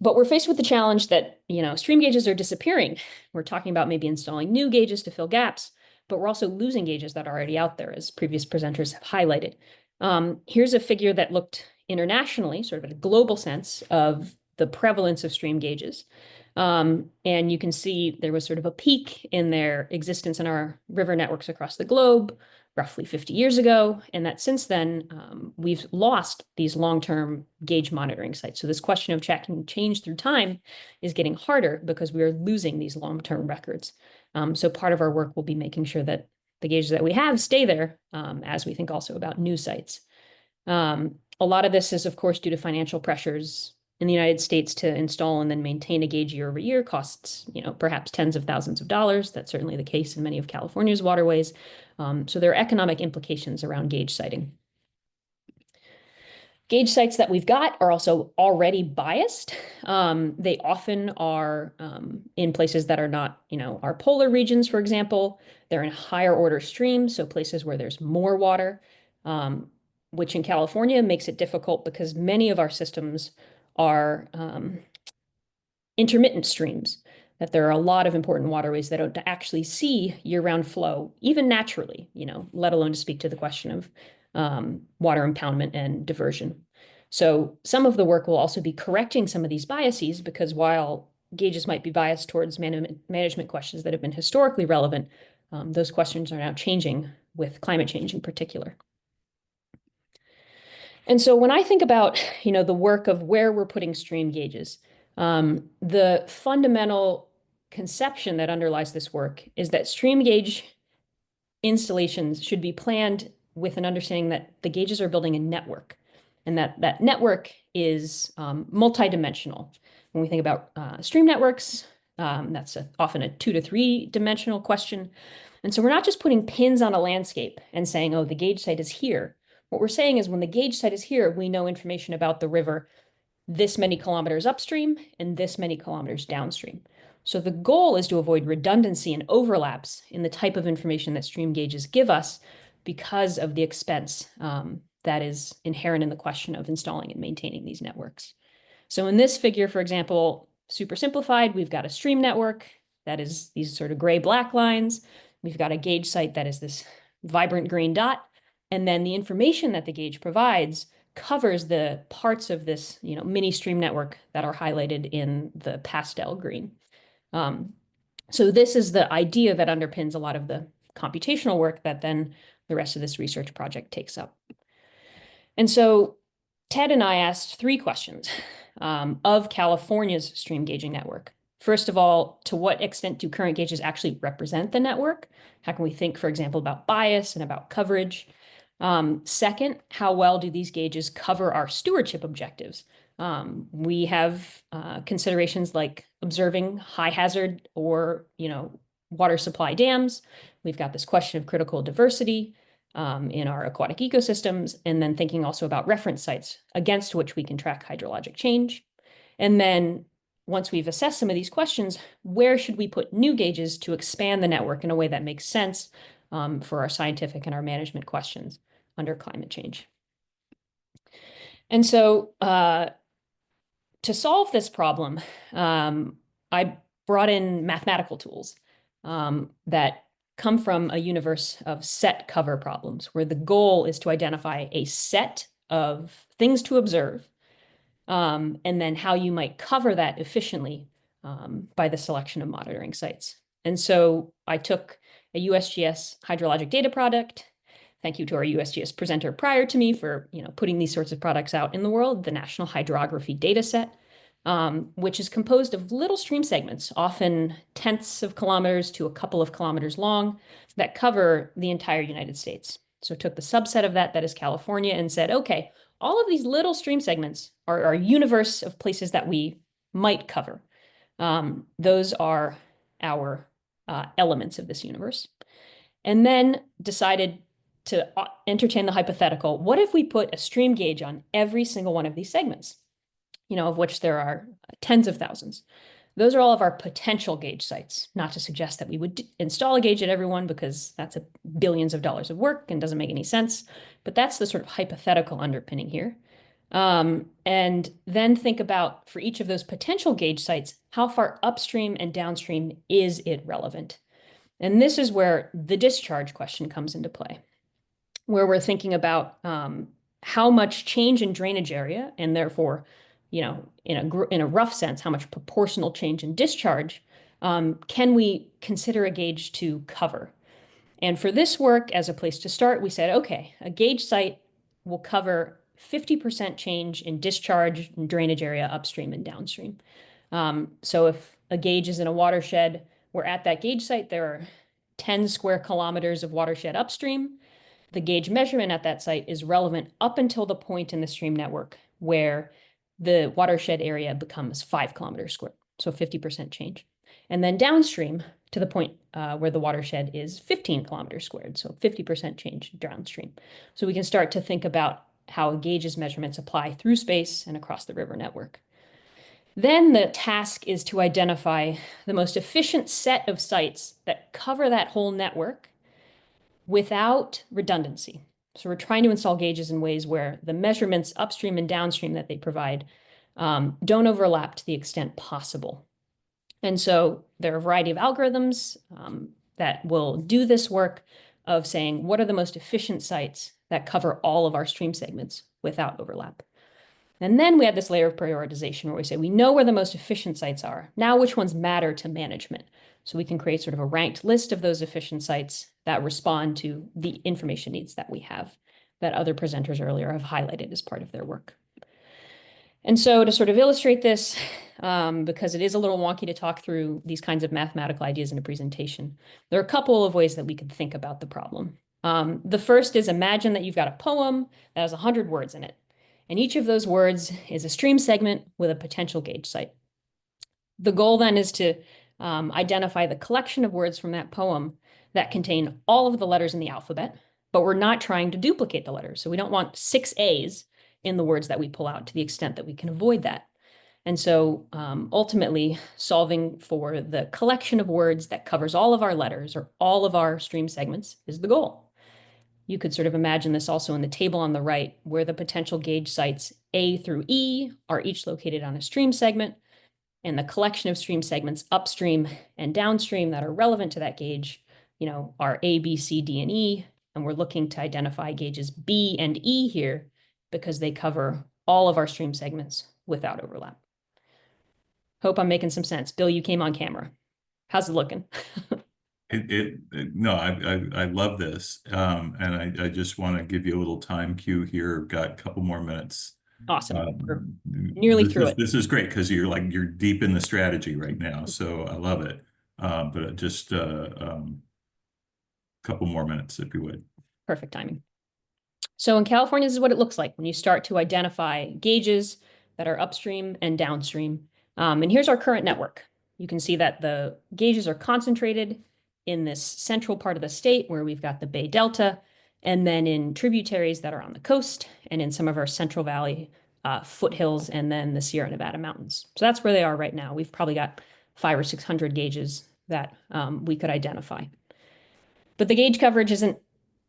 But we're faced with the challenge that, stream gauges are disappearing. We're talking about maybe installing new gauges to fill gaps, but we're also losing gauges that are already out there, as previous presenters have highlighted. Here's a figure that looked internationally, sort of at a global sense, of the prevalence of stream gauges. And you can see there was sort of a peak in their existence in our river networks across the globe roughly 50 years ago, and that since then, we've lost these long-term gauge monitoring sites. So this question of tracking change through time is getting harder because we are losing these long-term records. So part of our work will be making sure that the gauges that we have stay there, as we think also about new sites. A lot of this is, of course, due to financial pressures in the United States. To install and then maintain a gauge year over year costs, perhaps tens of thousands of dollars. That's certainly the case in many of California's waterways. So there are economic implications around gauge siting. Gauge sites that we've got are also already biased. They often are in places that are not, our polar regions, for example. They're in higher order streams, so places where there's more water, which in California makes it difficult because many of our systems are intermittent streams, that there are a lot of important waterways that don't actually see year-round flow, even naturally, let alone to speak to the question of water impoundment and diversion. So some of the work will also be correcting some of these biases, because while gauges might be biased towards management questions that have been historically relevant, Those questions are now changing with climate change in particular. And so when I think about, the work of where we're putting stream gauges, the fundamental conception that underlies this work is that stream gauge installations should be planned with an understanding that the gauges are building a network, and that network is multidimensional. When we think about stream networks, that's often a 2 to 3 dimensional question. And so we're not just putting pins on a landscape and saying, oh, the gauge site is here. What we're saying is when the gauge site is here, we know information about the river this many kilometers upstream and this many kilometers downstream. So the goal is to avoid redundancy and overlaps in the type of information that stream gauges give us because of the expense that is inherent in the question of installing and maintaining these networks. So in this figure, for example, super simplified, we've got a stream network that is these sort of gray-black lines. We've got a gauge site that is this vibrant green dot. And then the information that the gauge provides covers the parts of this, mini stream network that are highlighted in the pastel green. So this is the idea that underpins a lot of the computational work that then the rest of this research project takes up. And so Ted and I asked 3 questions of California's stream gauging network. First of all, to what extent do current gauges actually represent the network? How can we think, for example, about bias and about coverage? Second, how well do these gauges cover our stewardship objectives? We have considerations like observing high hazard or, water supply dams. We've got this question of critical diversity in our aquatic ecosystems, and then thinking also about reference sites against which we can track hydrologic change. And then once we've assessed some of these questions, where should we put new gauges to expand the network in a way that makes sense for our scientific and our management questions under climate change? And so to solve this problem, I brought in mathematical tools that come from a universe of set cover problems, where the goal is to identify a set of things to observe, and then how you might cover that efficiently by the selection of monitoring sites. And so I took a USGS hydrologic data product. Thank you to our USGS presenter prior to me for putting these sorts of products out in the world, the National Hydrography Data Set, which is composed of little stream segments, often tenths of kilometers to a couple of kilometers long, that cover the entire United States. So I took the subset of that is California and said, okay, all of these little stream segments are our universe of places that we might cover. Those are our elements of this universe. And then decided to entertain the hypothetical, what if we put a stream gauge on every single one of these segments, of which there are tens of thousands. Those are all of our potential gauge sites, not to suggest that we would install a gauge at everyone, because that's billions of dollars of work and doesn't make any sense. But that's the sort of hypothetical underpinning here. And then think about, for each of those potential gauge sites, how far upstream and downstream is it relevant? And this is where the discharge question comes into play, where we're thinking about how much change in drainage area, and therefore, in a rough sense, how much proportional change in discharge can we consider a gauge to cover? And for this work, as a place to start, we said, okay, a gauge site will cover 50% change in discharge and drainage area upstream and downstream. So if a gauge is in a watershed, we're at that gauge site, there are 10 square kilometers of watershed upstream. The gauge measurement at that site is relevant up until the point in the stream network where the watershed area becomes 5 kilometers squared, so 50% change. And then downstream to the point where the watershed is 15 kilometers squared, so 50% change downstream. So we can start to think about how a gauge's measurements apply through space and across the river network. Then the task is to identify the most efficient set of sites that cover that whole network without redundancy. So we're trying to install gauges in ways where the measurements upstream and downstream that they provide don't overlap to the extent possible. And so there are a variety of algorithms that will do this work of saying, what are the most efficient sites that cover all of our stream segments without overlap? And then we have this layer of prioritization where we say, we know where the most efficient sites are. Now, which ones matter to management? So we can create sort of a ranked list of those efficient sites that respond to the information needs that we have that other presenters earlier have highlighted as part of their work. And so to sort of illustrate this, because it is a little wonky to talk through these kinds of mathematical ideas in a presentation, there are a couple of ways that we could think about the problem. The first is, imagine that you've got a poem that has 100 words in it, and each of those words is a stream segment with a potential gauge site. The goal then is to identify the collection of words from that poem that contain all of the letters in the alphabet, but we're not trying to duplicate the letters. So we don't want 6 A's in the words that we pull out, to the extent that we can avoid that. And so ultimately, solving for the collection of words that covers all of our letters or all of our stream segments is the goal. You could sort of imagine this also in the table on the right, where the potential gauge sites A through E are each located on a stream segment, and the collection of stream segments upstream and downstream that are relevant to that gauge, are A, B, C, D, and E. And we're looking to identify gauges B and E here because they cover all of our stream segments without overlap. Hope I'm making some sense. Bill, you came on camera. How's it looking? No, I love this. And I just want to give you a little time cue here. Got a couple more minutes. Awesome. We're nearly through it. This is great because you're deep in the strategy right now. So I love it. But just a couple more minutes, if you would. Perfect timing. So in California, this is what it looks like when you start to identify gauges that are upstream and downstream. And here's our current network. You can see that the gauges are concentrated in this central part of the state where we've got the Bay Delta, and then in tributaries that are on the coast and in some of our Central Valley foothills, and then the Sierra Nevada mountains. So that's where they are right now. We've probably got 500 or 600 gauges that we could identify. But the gauge coverage isn't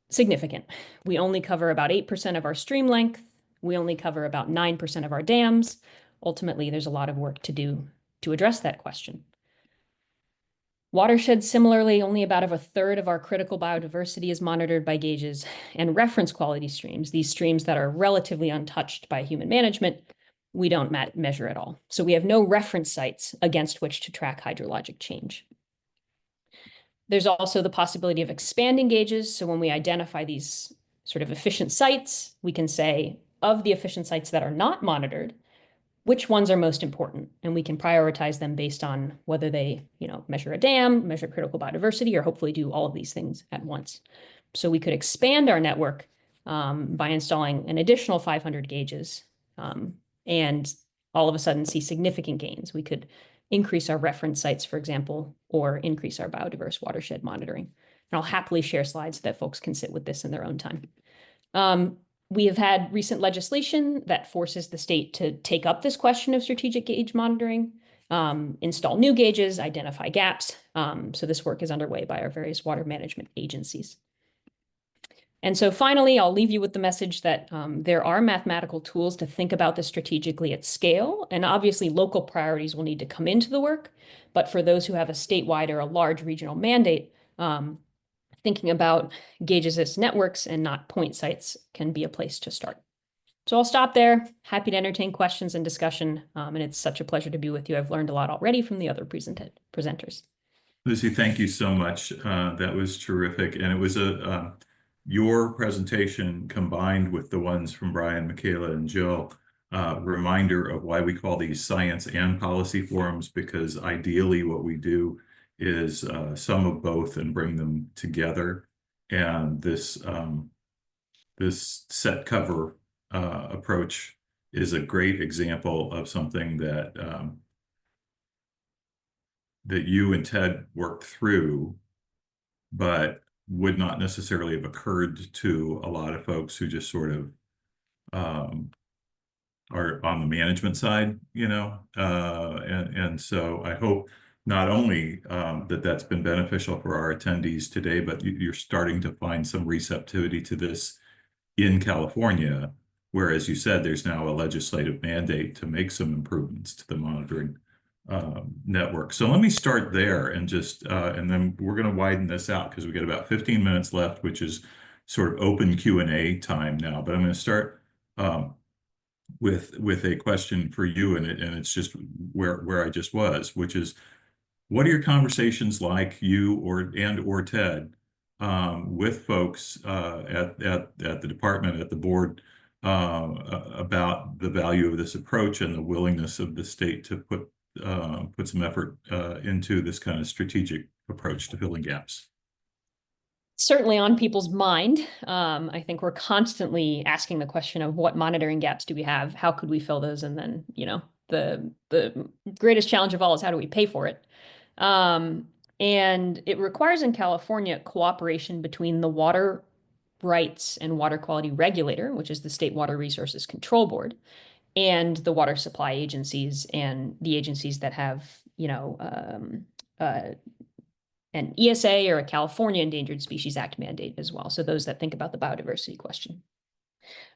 significant. We only cover about 8% of our stream length. We only cover about 9% of our dams. Ultimately, there's a lot of work to do to address that question. Watersheds, similarly, only about a third of our critical biodiversity is monitored by gauges, and reference quality streams, these streams that are relatively untouched by human management, we don't measure at all. So we have no reference sites against which to track hydrologic change. There's also the possibility of expanding gauges. So when we identify these sort of efficient sites, we can say, of the efficient sites that are not monitored, which ones are most important? And we can prioritize them based on whether they, measure a dam, measure critical biodiversity, or hopefully do all of these things at once. So we could expand our network by installing an additional 500 gauges and all of a sudden see significant gains. We could increase our reference sites, for example, or increase our biodiverse watershed monitoring. And I'll happily share slides so that folks can sit with this in their own time. We have had recent legislation that forces the state to take up this question of strategic gauge monitoring, install new gauges, identify gaps. So this work is underway by our various water management agencies. And so finally, I'll leave you with the message that there are mathematical tools to think about this strategically at scale. And obviously, local priorities will need to come into the work. But for those who have a statewide or a large regional mandate, thinking about gauges as networks and not point sites can be a place to start. So I'll stop there. Happy to entertain questions and discussion. And it's such a pleasure to be with you. I've learned a lot already from the other presenters. Lucy, thank you so much. That was terrific. And it was your presentation combined with the ones from Brian, Michaela, and Jill, reminder of why we call these science and policy forums, because ideally what we do is some of both and bring them together. And this set cover approach is a great example of something that that you and Ted worked through, but would not necessarily have occurred to a lot of folks who just sort of are on the management side, and so I hope not only that that's been beneficial for our attendees today, but you're starting to find some receptivity to this in California, where, as you said, there's now a legislative mandate to make some improvements to the monitoring network. So let me start there and just, and then we're going to widen this out because we got about 15 minutes left, which is sort of open Q&A time now. But I'm going to start with a question for you, and it's just where I just was, which is, what are your conversations like, you or Ted, with folks at the department, at the board, about the value of this approach and the willingness of the state to put some effort into this kind of strategic approach to filling gaps? Certainly on people's mind. I think we're constantly asking the question of what monitoring gaps do we have? How could we fill those? And then, the greatest challenge of all is how do we pay for it? And it requires in California cooperation between the water rights and water quality regulator, which is the State Water Resources Control Board, and the water supply agencies and the agencies that have, an ESA or a California Endangered Species Act mandate as well. So those that think about the biodiversity question.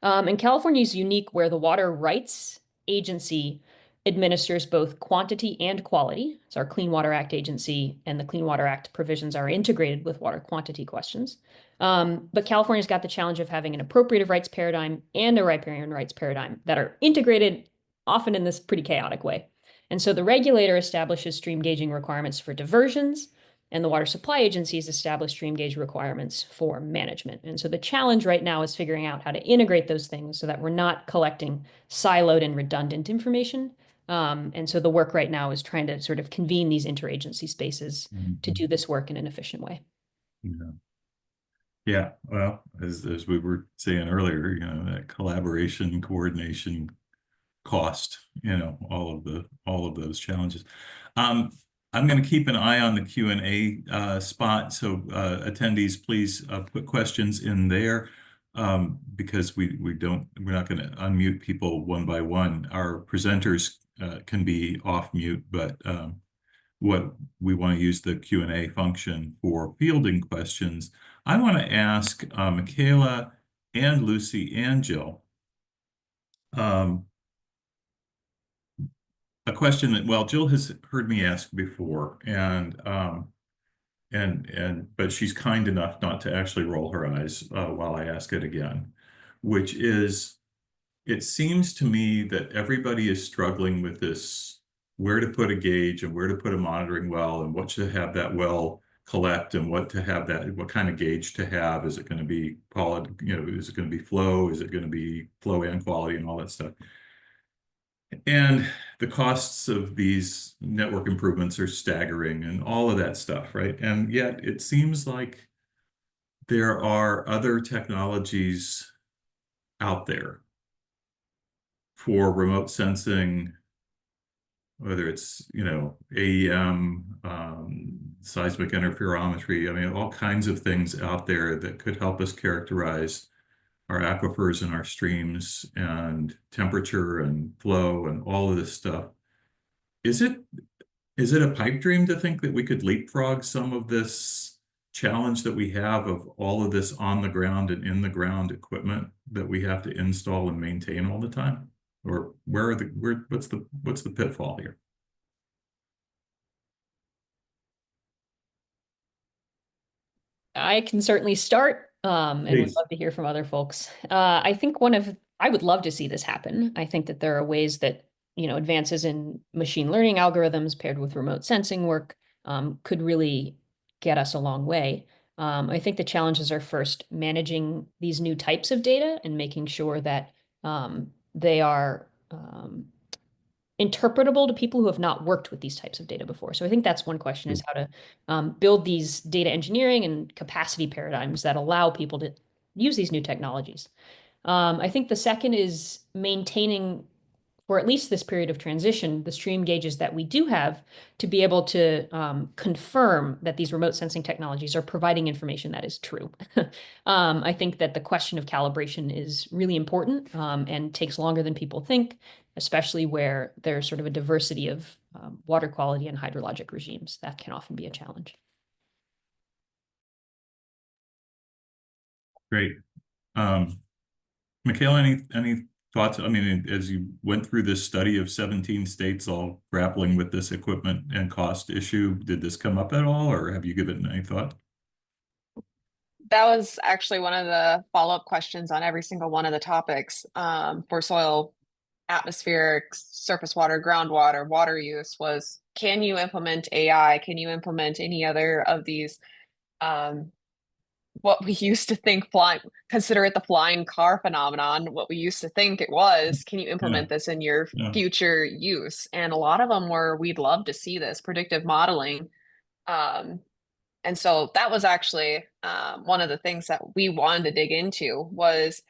And California is unique where the Water Rights Agency administers both quantity and quality. It's our Clean Water Act agency, and the Clean Water Act provisions are integrated with water quantity questions. But California's got the challenge of having an appropriative rights paradigm and a riparian rights paradigm that are integrated often in this pretty chaotic way. And so the regulator establishes stream gauging requirements for diversions, and the water supply agencies establish stream gauge requirements for management. And so the challenge right now is figuring out how to integrate those things so that we're not collecting siloed and redundant information. And so the work right now is trying to sort of convene these interagency spaces to do this work in an efficient way. Yeah. Yeah. Well, as we were saying earlier, that collaboration, coordination, cost, all of those challenges. I'm going to keep an eye on the Q&A spot. So attendees, please put questions in there, because we're not going to unmute people one by one. Our presenters can be off mute, but what we want to use the Q&A function for fielding questions. I want to ask Michaela and Lucy and Jill a question that, well, Jill has heard me ask before, but she's kind enough not to actually roll her eyes while I ask it again, which is, it seems to me that everybody is struggling with this, where to put a gauge and where to put a monitoring well and what to have that well collect and what kind of gauge to have. Is it going to be is it going to be flow? Is it going to be flow and quality and all that stuff? And the costs of these network improvements are staggering and all of that stuff, right? And yet it seems like there are other technologies out there for remote sensing, whether it's, AEM, seismic interferometry, I mean, all kinds of things out there that could help us characterize our aquifers and our streams and temperature and flow and all of this stuff. Is it a pipe dream to think that we could leapfrog some of this challenge that we have of all of this on the ground and in the ground equipment that we have to install and maintain all the time? Or what's the pitfall here? I can certainly start, and would Please. love to hear from other folks. I think I would love to see this happen. I think that there are ways that, advances in machine learning algorithms paired with remote sensing work could really get us a long way. I think the challenges are first managing these new types of data and making sure that they are interpretable to people who have not worked with these types of data before. So I think that's one question, is how to build these data engineering and capacity paradigms that allow people to use these new technologies. I think the second is maintaining, for at least this period of transition, the stream gauges that we do have to be able to confirm that these remote sensing technologies are providing information that is true. I think that the question of calibration is really important and takes longer than people think, especially where there's sort of a diversity of water quality and hydrologic regimes. That can often be a challenge. Great. Michaela, any thoughts? I mean, as you went through this study of 17 states all grappling with this equipment and cost issue, did this come up at all, or have you given any thought? That was actually one of the follow-up questions on every single one of the topics for soil atmospheric, surface water, groundwater, water use was, can you implement AI? Can you implement any other of these, what we used to think consider it the flying car phenomenon, what we used to think it was, can you implement this in your Yeah. future use? And a lot of them were, we'd love to see this predictive modeling. And so that was actually one of the things that we wanted to dig into was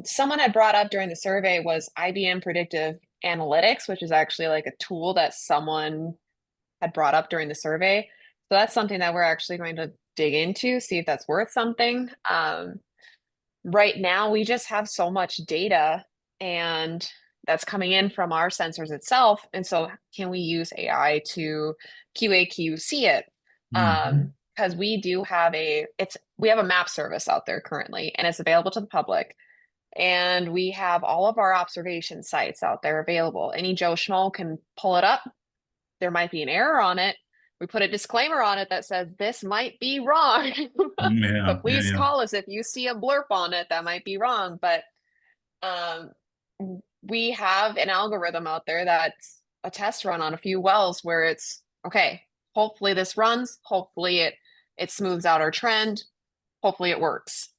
someone had brought up during the survey was IBM Predictive Analytics, which is actually like a tool that someone had brought up during the survey. So that's something that we're actually going to dig into, see if that's worth something. Right now, we just have so much data and that's coming in from our sensors itself. And so can we use AI to QA/QC it? Because we do have we have a map service out there currently, and it's available to the public. And we have all of our observation sites out there available. Any Joe Schmo can pull it up. There might be an error on it. We put a disclaimer on it that says this might be wrong. Yeah, But please yeah. call us if you see a blurb on it that might be wrong. But we have an algorithm out there that's a test run on a few wells where it's okay, hopefully this runs, hopefully it smooths out our trend, hopefully it works.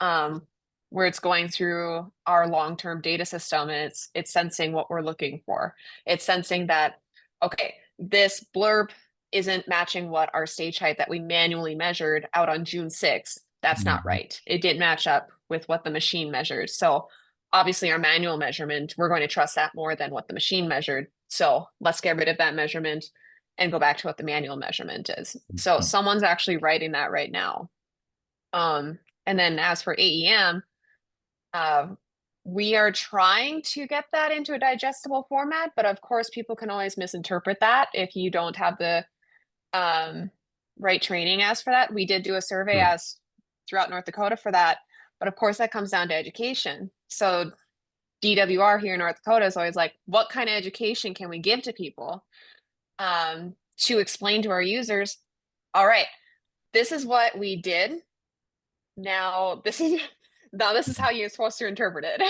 Where it's going through our long-term data system and it's sensing what we're looking for. It's sensing that, okay, this blurb isn't matching what our stage height that we manually measured out on June 6th. That's not right. It didn't match up with what the machine measured. So obviously our manual measurement, we're going to trust that more than what the machine measured. So let's get rid of that measurement and go back to what the manual measurement is. So someone's actually writing that right now. And then as for AEM, we are trying to get that into a digestible format, but of course people can always misinterpret that if you don't have the right training as for that. We did do a survey as throughout North Dakota for that, but of course that comes down to education. So DWR here in North Dakota is always like, what kind of education can we give to people to explain to our users, all right, this is what we did. Now this is how you're supposed to interpret it.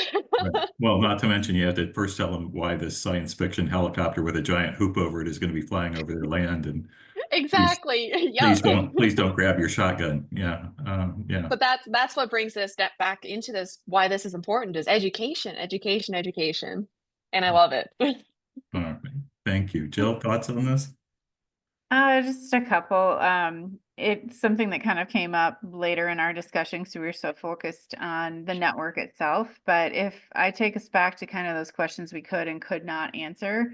Right. Well, not to mention you have to first tell them why this science fiction helicopter with a giant hoop over it is going to be flying over their land, and exactly. please don't grab your shotgun. Yeah, yeah. But that's what brings this step back into this. Why this is important is education, education, education, and I love it. All right. Thank you, Jill. Thoughts on this? Just a couple. It's something that kind of came up later in our discussion because we were so focused on the network itself. But if I take us back to kind of those questions we could and could not answer,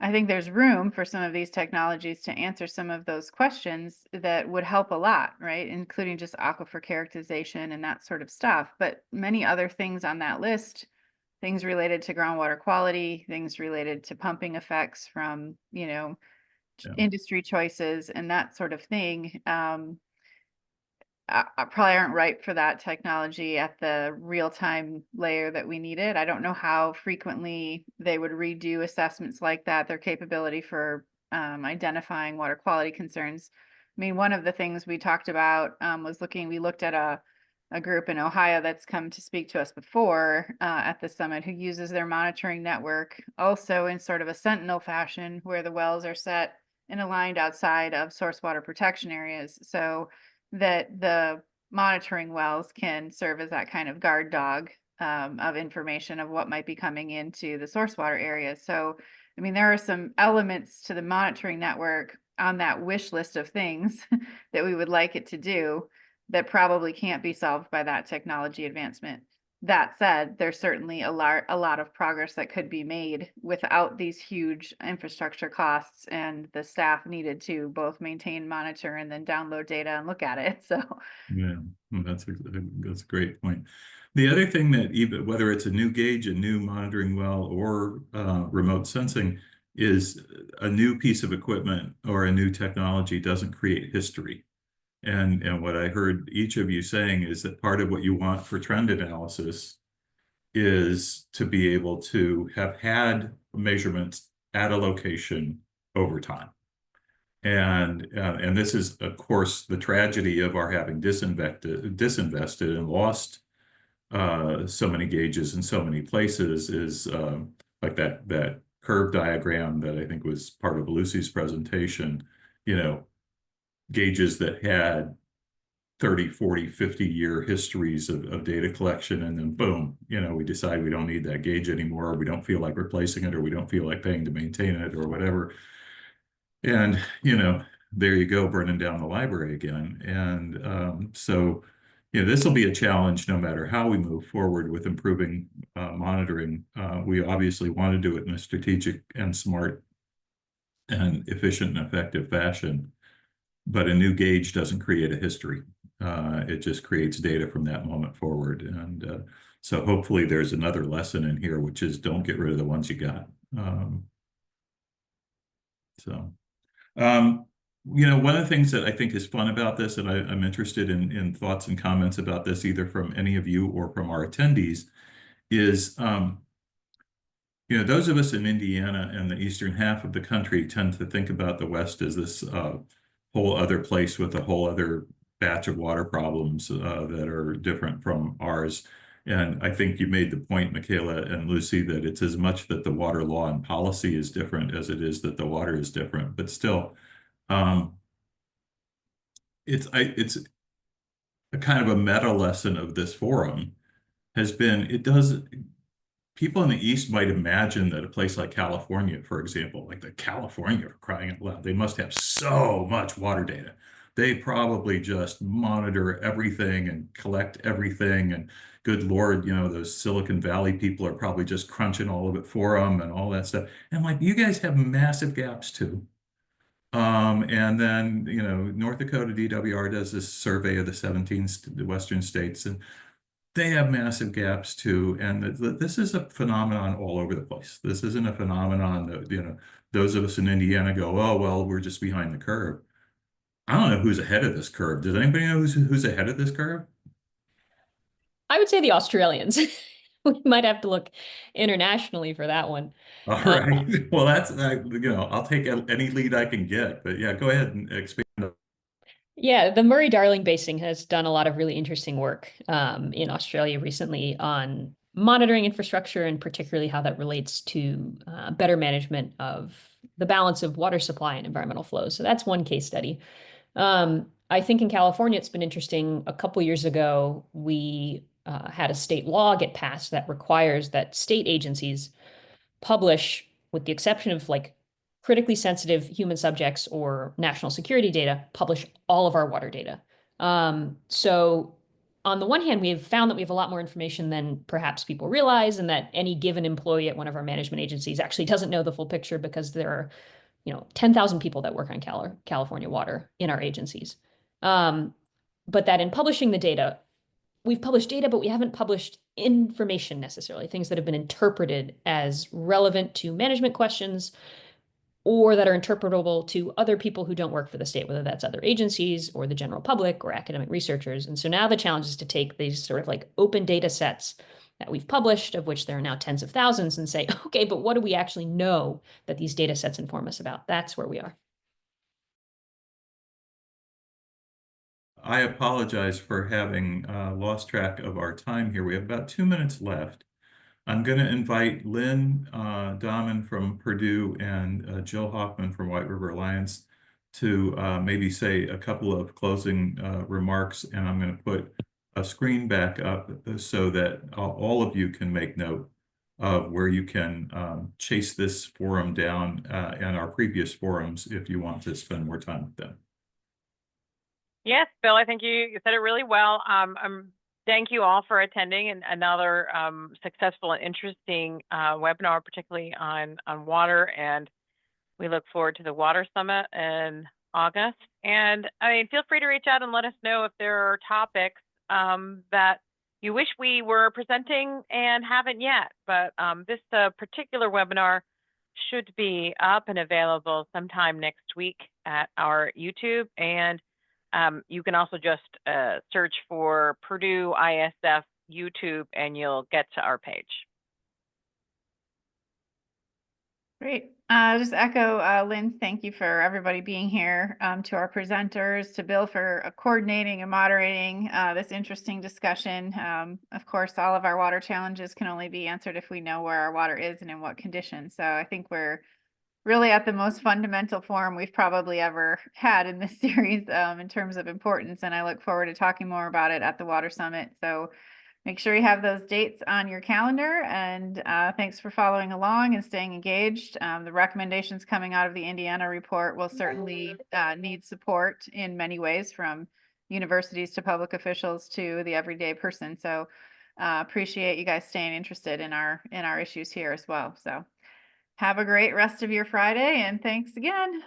I think there's room for some of these technologies to answer some of those questions that would help a lot, right? Including just aquifer characterization and that sort of stuff. But many other things on that list, things related to groundwater quality, things related to pumping effects from, industry choices and that sort of thing, probably aren't right for that technology at the real-time layer that we needed. I don't know how frequently they would redo assessments like that, their capability for identifying water quality concerns. I mean, one of the things we talked about was we looked at a group in Ohio that's come to speak to us before at the summit, who uses their monitoring network also in sort of a sentinel fashion where the wells are set and aligned outside of source water protection areas so that the monitoring wells can serve as that kind of guard dog of information of what might be coming into the source water areas. So, I mean, there are some elements to the monitoring network on that wish list of things that we would like it to do that probably can't be solved by that technology advancement. That said, there's certainly a lot of progress that could be made without these huge infrastructure costs and the staff needed to both maintain, monitor, and then download data and look at it. So yeah, well, that's a great point. The other thing that even whether it's a new gauge, a new monitoring well, or remote sensing, is a new piece of equipment or a new technology doesn't create history. And what I heard each of you saying is that part of what you want for trend analysis is to be able to have had measurements at a location over time. And this is, of course, the tragedy of our having disinvested and lost so many gauges in so many places is like that curve diagram that I think was part of Lucy's presentation, you know, gauges that had 30, 40, 50-year histories of data collection, and then boom, you know, we decide we don't need that gauge anymore, or we don't feel like replacing it, or we don't feel like paying to maintain it, or whatever. And, you know, there you go, burning down the library again. And so, you know, this will be a challenge no matter how we move forward with improving monitoring. We obviously want to do it in a strategic and smart and efficient and effective fashion, but a new gauge doesn't create a history. It just creates data from that moment forward. And so hopefully there's another lesson in here, which is don't get rid of the ones you got. You know, one of the things that I think is fun about this, and I'm interested in thoughts and comments about this, either from any of you or from our attendees, is, you know, those of us in Indiana and the eastern half of the country tend to think about the West as this whole other place with a whole other batch of water problems that are different from ours. And I think you made the point, Michaela and Lucy, that it's as much that the water law and policy is different as it is that the water is different. But still, it's a kind of a meta lesson of this forum has been, people in the East might imagine that a place like California, for example, like the California, for crying out loud, they must have so much water data. They probably just monitor everything and collect everything. And good Lord, you know, those Silicon Valley people are probably just crunching all of it for them and all that stuff. And I'm like, you guys have massive gaps too. And then, you know, North Dakota DWR does this survey of the 17 Western states, and they have massive gaps too. And this is a phenomenon all over the place. This isn't a phenomenon that, you know, those of us in Indiana go, oh, well, we're just behind the curve. I don't know who's ahead of this curve. Does anybody know who's ahead of this curve? I would say the Australians. We might have to look internationally for that one. All right. Well, that's, you know, I'll take any lead I can get. But yeah, go ahead and expand. Yeah, the Murray-Darling Basin has done a lot of really interesting work in Australia recently on monitoring infrastructure, and particularly how that relates to better management of the balance of water supply and environmental flows. So that's one case study. I think in California, it's been interesting. A couple years ago, we had a state law get passed that requires that state agencies publish, with the exception of like critically sensitive human subjects or national security data, publish all of our water data. So on the one hand, we have found that we have a lot more information than perhaps people realize, and that any given employee at one of our management agencies actually doesn't know the full picture, because there are, you know, 10,000 people that work on California water in our agencies. But that in publishing the data, we've published data, but we haven't published information necessarily, things that have been interpreted as relevant to management questions or that are interpretable to other people who don't work for the state, whether that's other agencies or the general public or academic researchers. And so now the challenge is to take these sort of like open data sets that we've published, of which there are now tens of thousands, and say, okay, but what do we actually know that these data sets inform us about? That's where we are. I apologize for having lost track of our time here. We have about 2 minutes left. I'm going to invite Lynn Dahman from Purdue and Jill Hoffman from White River Alliance to maybe say a couple of closing remarks, and I'm going to put a screen back up so that all of you can make note of where you can chase this forum down and our previous forums if you want to spend more time with them. Yes, Bill, I think you said it really well. Thank you all for attending and another successful and interesting webinar, particularly on water. And we look forward to the Water Summit in August. And I mean, feel free to reach out and let us know if there are topics that you wish we were presenting and haven't yet. But this particular webinar should be up and available sometime next week at our YouTube. And you can also just search for Purdue ISF YouTube and you'll get to our page. Great. Just echo Lynn, thank you for everybody being here, to our presenters, to Bill for coordinating and moderating this interesting discussion. Of course, all of our water challenges can only be answered if we know where our water is and in what conditions. So I think we're really at the most fundamental forum we've probably ever had in this series, in terms of importance, and I look forward to talking more about it at the Water Summit. So make sure you have those dates on your calendar, and thanks for following along and staying engaged. The recommendations coming out of the Indiana report will certainly need support in many ways, from universities to public officials to the everyday person. So appreciate you guys staying interested in our issues here as well. So have a great rest of your Friday, and thanks again.